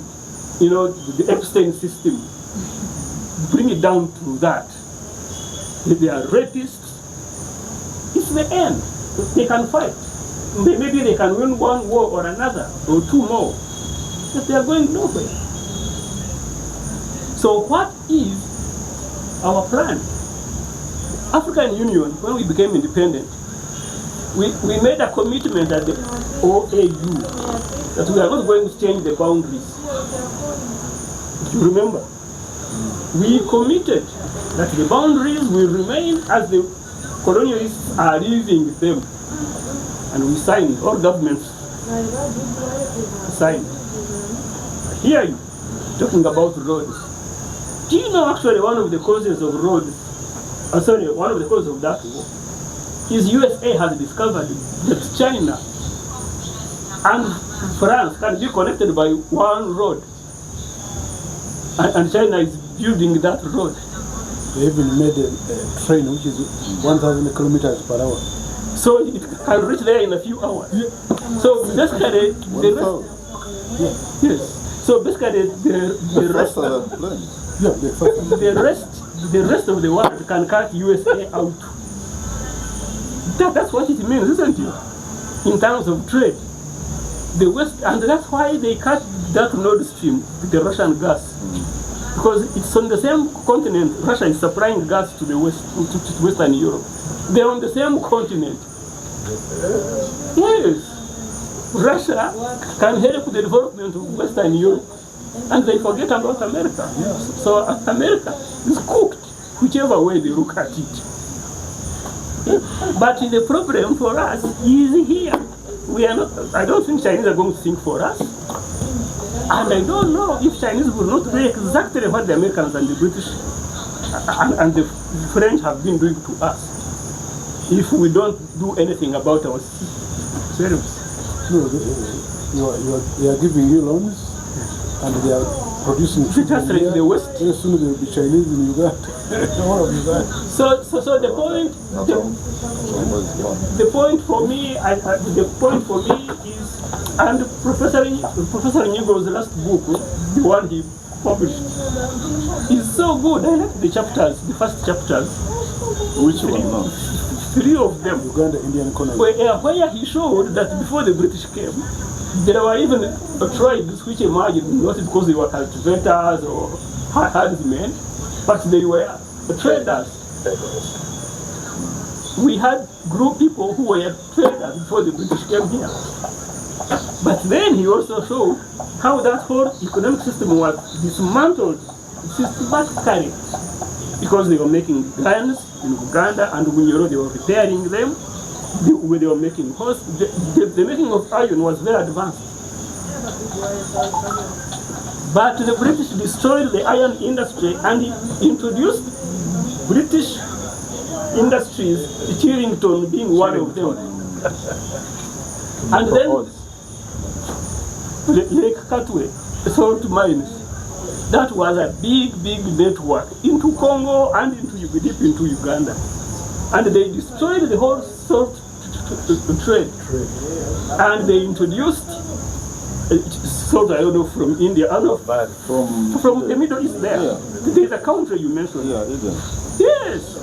the Epstein system. Bring it down to that. If they are rapists, it's the end. They can fight. Maybe they can win one war or another, or two more, but they are going nowhere. So what is our plan? African Union, when we became independent, we made a commitment at the OAU that we are not going to change the boundaries. If you remember, we committed that the boundaries will remain as the colonialists are leaving them. And we signed, all governments signed. I hear you talking about roads. Do you know actually one of the causes of roads, one of the causes of that war is USA has discovered that China and France can be connected by one road. And China is building that road. They even made a train which is 1,000 kilometers per hour. So it can reach there in a few hours. Yeah. So basically, the rest, yes. So basically, the rest, Faster than planes. Yeah, they're faster. the rest of the world can cut USA out. That's what it means, isn't it? In terms of trade, the West, and that's why they cut that Nord Stream, the Russian gas, because it's on the same continent. Russia is supplying gas to the West, to Western Europe. They're on the same continent. Yes, Russia can help the development of Western Europe, and they forget about America. So America is cooked, whichever way they look at it. But the problem for us is here. We are not. I don't think Chinese are going to think for us, and I don't know if Chinese will not do exactly what the Americans and the British and the French have been doing to us if we don't do anything about ourselves. No, they are giving you loans, and they are producing food Just like here. the West. Very soon there will be Chinese in Uganda. All of Uganda. So the point, the point for me, the point for me is, and Professor Lunyiigo's last book, the one he published, is so good. I like the chapters, the first chapters. Which one now? 3 of them. Uganda, Indian economy. Where he showed that before the British came, there were even tribes which emerged not because they were cultivators or herdsmen, but they were traders. We had people who were traders before the British came here. But then he also showed how that whole economic system was dismantled systematically because they were making guns in Uganda, and when they were repairing them, they were making horse. The making of iron was very advanced. But the British destroyed the iron industry and introduced British industries, Chillington being one of them. And then Lake Katwe, salt mines. That was a big network into Congo and deep into Uganda. And they destroyed the whole salt trade. And they introduced salt, I don't know, from India, I don't know, from the Middle East there. Yeah. There's a country you mentioned. Yeah, Eden. Yes,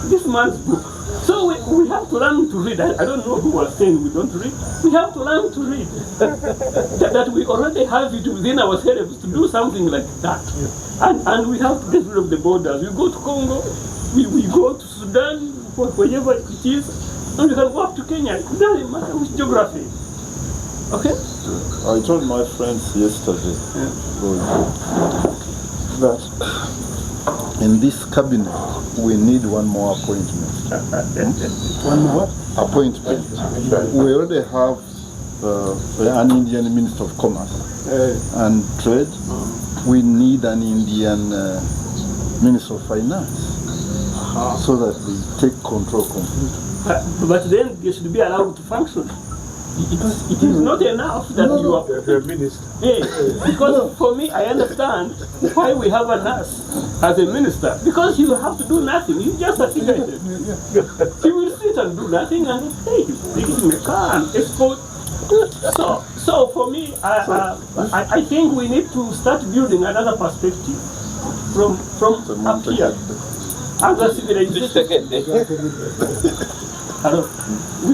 this man's book. So we have to learn to read. I don't know who was saying we don't read. We have to learn to read. that we already have it within ourselves to do something like that. And we have to get rid of the borders. We go to Congo, we go to Sudan, wherever it is, and we can go up to Kenya. It doesn't matter which geography. Okay? I told my friends yesterday that in this cabinet we need one more appointment. One more what? Appointment. We already have an Indian Minister of Commerce and Trade. We need an Indian Minister of Finance so that they take control completely. But then they should be allowed to function. It is not enough that you are the minister. Yeah, because for me, I understand why we have a nurse as a minister. Because he will have to do nothing. He's just a citizen. He will sit and do nothing and take him a car and escort. So for me, I think we need to start building another perspective from up here as a civilization.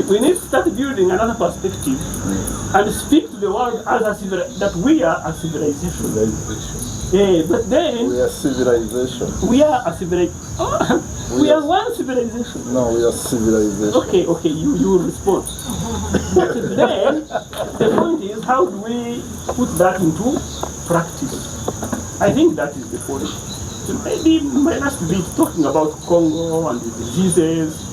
We need to start building another perspective and speak to the world as that we are a civilization. But then We are civilization. we are a civilization. We are one civilization. No, we are civilization. Okay, you will respond. But then the point is, how do we put that into practice? I think that is the point. So maybe my last bit talking about Congo and the diseases.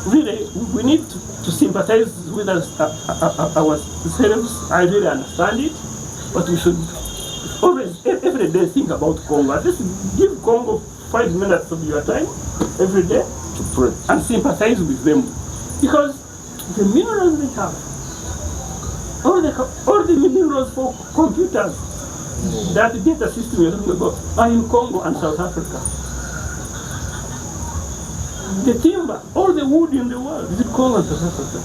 Really, we need to sympathize with ourselves. I really understand it, but we should always, every day, think about Congo. At least give Congo 5 minutes of your time every day To pray. and sympathize with them, because the minerals they have, all the minerals for computers, that data system you're talking about, are in Congo and South Africa. the timber, all the wood in the world. Is it Congo and South Africa?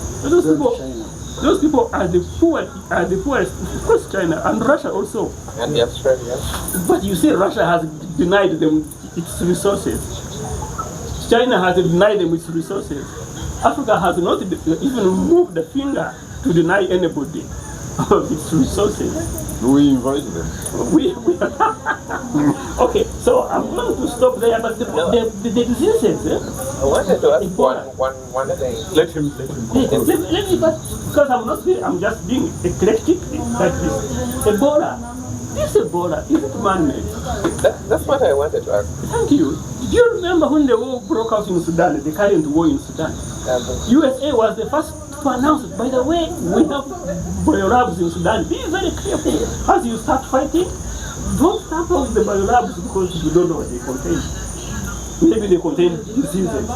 Those people are the poorest. Of course, China and Russia also. And the Australia. But you see, Russia has denied them its resources. China has denied them its resources. Africa has not even moved a finger to deny anybody of its resources. We invite them. We okay, so I'm going to stop there, but the diseases, I wanted to ask one thing. let me, because I'm just being eclectic like this. Ebola, this Ebola, is it man-made? That's what I wanted to ask. Thank you. Do you remember when the war broke out in Sudan, the current war in Sudan? USA was the first to announce it. By the way, we have biolabs in Sudan. Be very careful. As you start fighting, don't start off with the biolabs because you don't know what they contain. Maybe they contain diseases.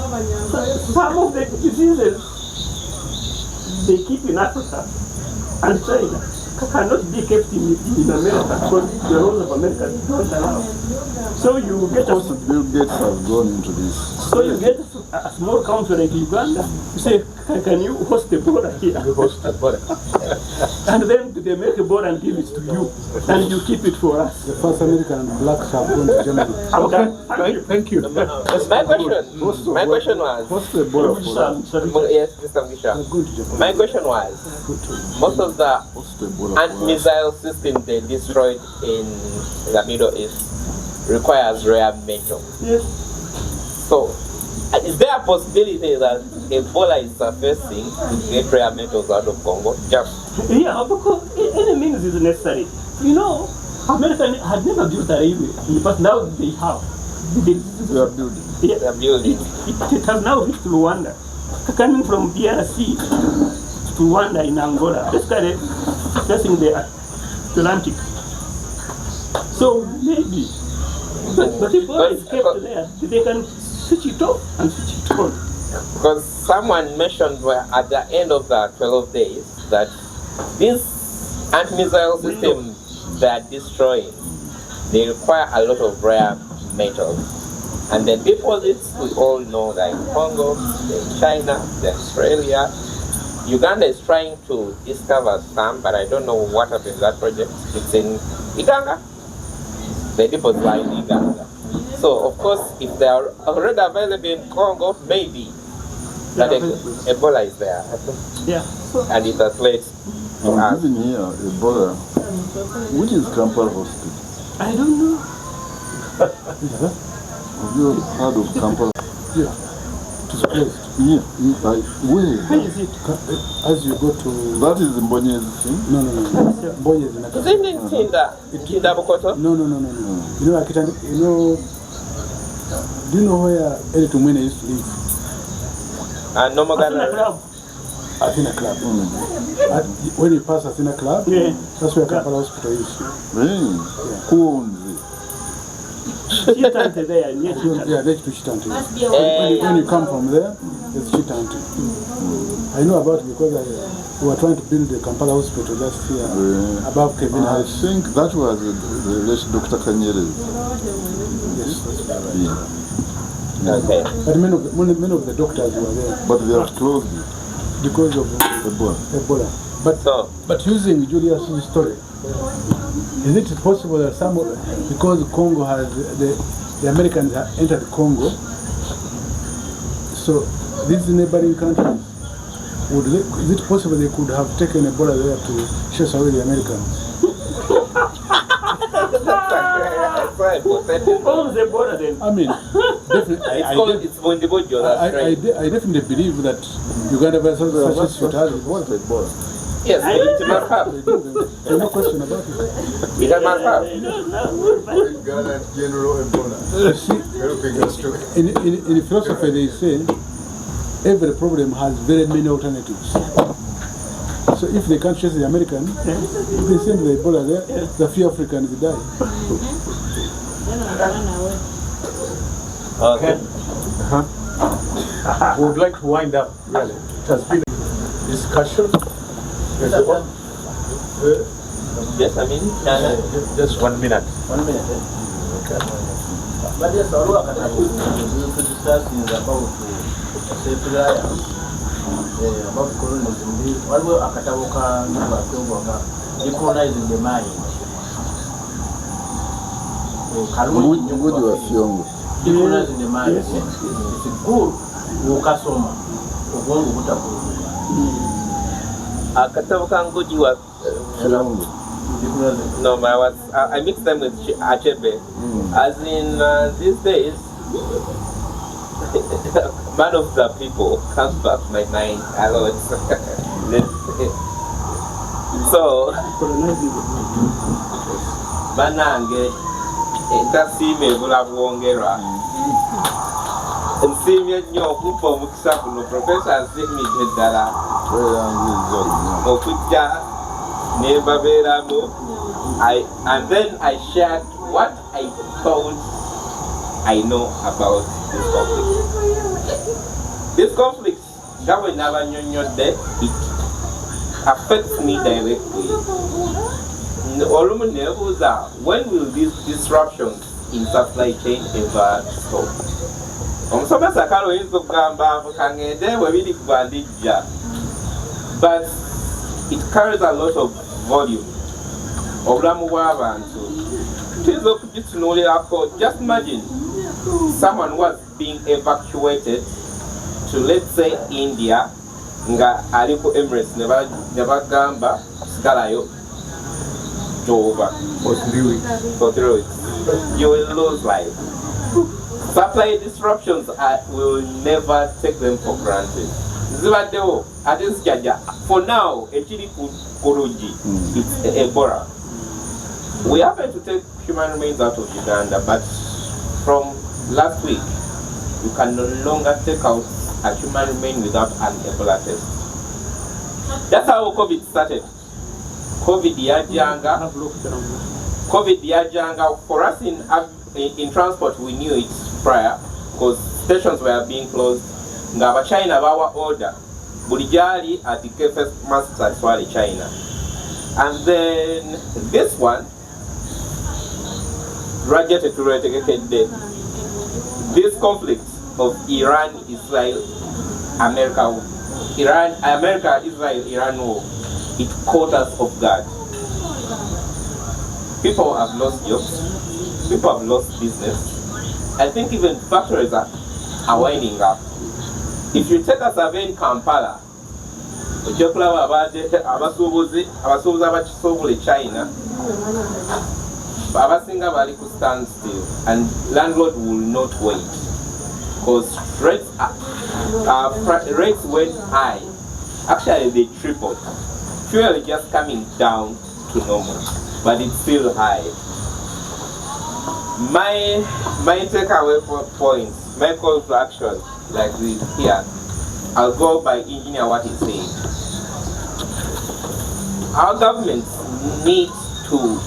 Some of the diseases they keep in Africa and China cannot be kept in America because the laws of America don't allow. So you get Of course, Bill Gates has gone into this. So you get a small country like Uganda, you say, can you host a border here? And then they make a border and give it to you, and you keep it for us. The first American blacks have gone to Germany. Okay, thank you. My question was, What's the border for that? yes, Mr. Misha. My question was, most of the anti-missile systems they destroyed in the Middle East requires rare metal. Yes. So, is there a possibility that Ebola is surfacing to get rare metals out of Congo? Just Yeah, because any means is necessary. You know, America had never built a railway, but now they have. They are building. Yeah, they are building. it has now reached Rwanda. Coming from DRC to Rwanda in Angola, basically facing the Atlantic. So maybe, but if all is kept there, they can switch it off and switch it on. Because someone mentioned at the end of the 12 days that these anti-missile systems they are destroying, they require a lot of rare metals. And the deposits we all know, like Congo, China, Australia. Uganda is trying to discover some, but I don't know what happened to that project. It's in Uganda. The deposits are in Uganda. So, of course, if they are already available in Congo, maybe that Ebola is there. Yeah. And it has led to us. I'm giving here Ebola. Which is Kampala Hospital? I don't know. Have you heard of Kampala? Yeah. It is closed. Yeah. Where? Where is it? As you go to... That is the Mbonye's thing? No. Mbonye is in Is it in Tinda Bokoto? No. You know, do you know where Eric Tumwene used to live? Nomagana Club. Athena Club. When you pass Athena Club, Yeah. that's where Kampala Hospital is. Really? Who owns it? Chitante there, near Chitante. Yeah, that's to Chitante. Must be a When you come from there, it's Chitante. I know about it because we were trying to build the Kampala Hospital just here above Kevin I House. think that was the Dr. Kanyere. Yes, that's right. Yeah. Okay. But many of the doctors were there But they have closed it. because of Ebola. Ebola. But using Julius' story, is it possible that because Congo has the Americans have entered Congo, so these neighboring countries, is it possible they could have taken Ebola there to chase away the Americans? Who owns the border then? I mean, definitely, I definitely believe that Uganda versus such has Ebola. Yes, it must have. There's no question about it. It must have. Ghana General Ebola. In philosophy, they say every problem has very many alternatives. So if they can't chase the American, if they send the Ebola there, the few Africans die. Okay. We would like to wind up, really. It has been a discussion. Yes, I mean, Just 1 minute. 1 minute. Okay. But yes, all we are discussing is about self-reliance about colonialism, waliwo akatabo ka Lwanga-Lunyiigo decolonizing the mind. Ngudi wa Fiongo. Decolonizing the mind. It's good ukasoma obwongo butakula. Akatabo ka Ngudi wa Fiongo. No, I mixed them with Entebbe. As in these days, man of the people comes back to my mind a lot. So, banange tasime bula bwongera nsimye nnyo okumpa omukisa guno professor nsimidde ddala okujja ne mbabeeramu and then I shared what I thought I know about this conflict. This conflict, that will never it affects me directly. When will these disruptions in supply chain ever stop? But it carries a lot of volume. Just imagine someone was being evacuated to, let's say, India, nga aliko Emirates never gamba sigalayo over for 3 weeks. You will lose life. Supply disruptions will never take them for granted. For now, it's Ebola. We happen to take human remains out of Uganda, but from last week, you can no longer take out a human remain without an Ebola test. That's how COVID started. COVID yajanga. For us in transport, we knew it prior because stations were being closed. Ngaba China bawa order. Bulijali at the first masks at China. And then this one, this conflict of Iran, Israel, America, Israel, Iran war, it caught us off guard. People have lost jobs, people have lost business. I think even factories are winding up. If you take a survey in Kampala, China, abasinga bali ku stand still, and landlord will not wait because rates went high. Actually, they tripled. Fuel is just coming down to normal, but it's still high. My takeaway points, my call to action, like this here, I'll go by engineer what he's saying. Our government needs to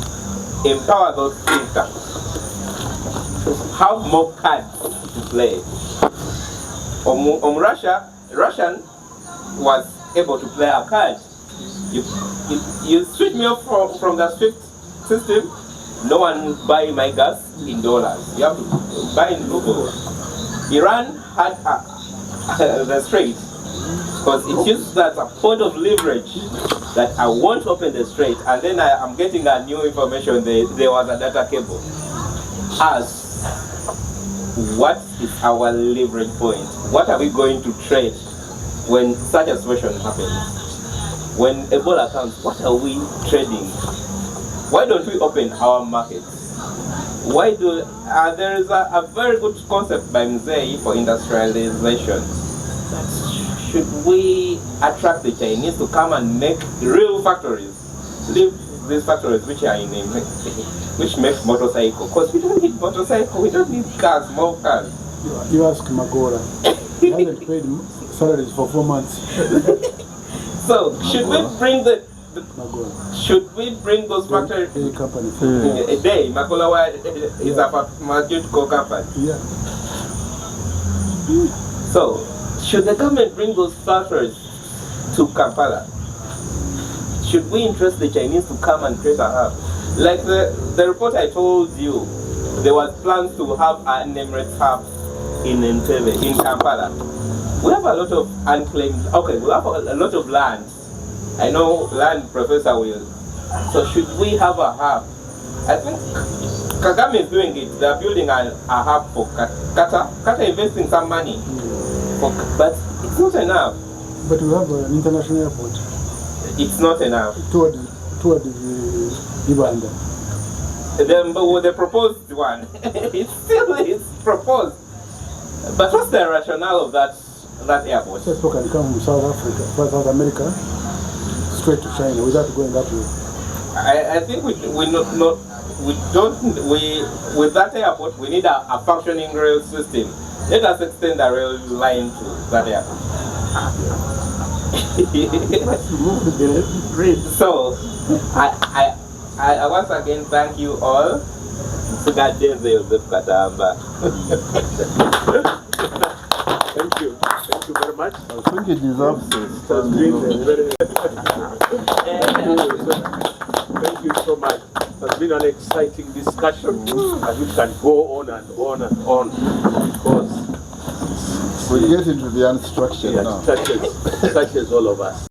empower those thinkers to have more cards to play. Russian was able to play a card. You switch me off from the SWIFT system, no one will buy my gas in dollars. You have to buy in rubles. Iran had the strait because it used that a point of leverage that I won't open the strait, and then I'm getting a new information there was a data cable. What is our leverage point? What are we going to trade when such a situation happens? When Ebola comes, what are we trading? Why don't we open our markets? Why there is a very good concept by Mzee for industrialization. Should we attract the Chinese to come and make real factories? Leave these factories which are which make motorcycles. Because we don't need motorcycles, we don't need cars, more cars. You ask Magora. He hasn't paid salaries for 4 months. So should we bring those factories? A company. A day, Makula is a pharmaceutical company. Yeah. So should the government bring those factories to Kampala? Should we interest the Chinese to come and create a hub? Like the report I told you, there was plans to have an Emirates hub in Entebbe, in Kampala. we have a lot of unclaimed, okay, we have a lot of land. I know land, Professor will. So should we have a hub? I think Kagame is doing it. They're building a hub for Qatar. Qatar investing some money. But it's not enough. But we have an international airport. It's not enough. Toward Uganda. The proposed one. It's proposed. But what's the rationale of that airport? So people can come from South Africa, South America, straight to China without going that way. I think with that airport we need a functioning rail system. Let us extend the rail line to that airport. So I once again thank you all. Thank you very much. I think it deserves it. Thank you so much. It's been an exciting discussion, and we can go on and on and on because we get into the unstructured now. Touches all of us.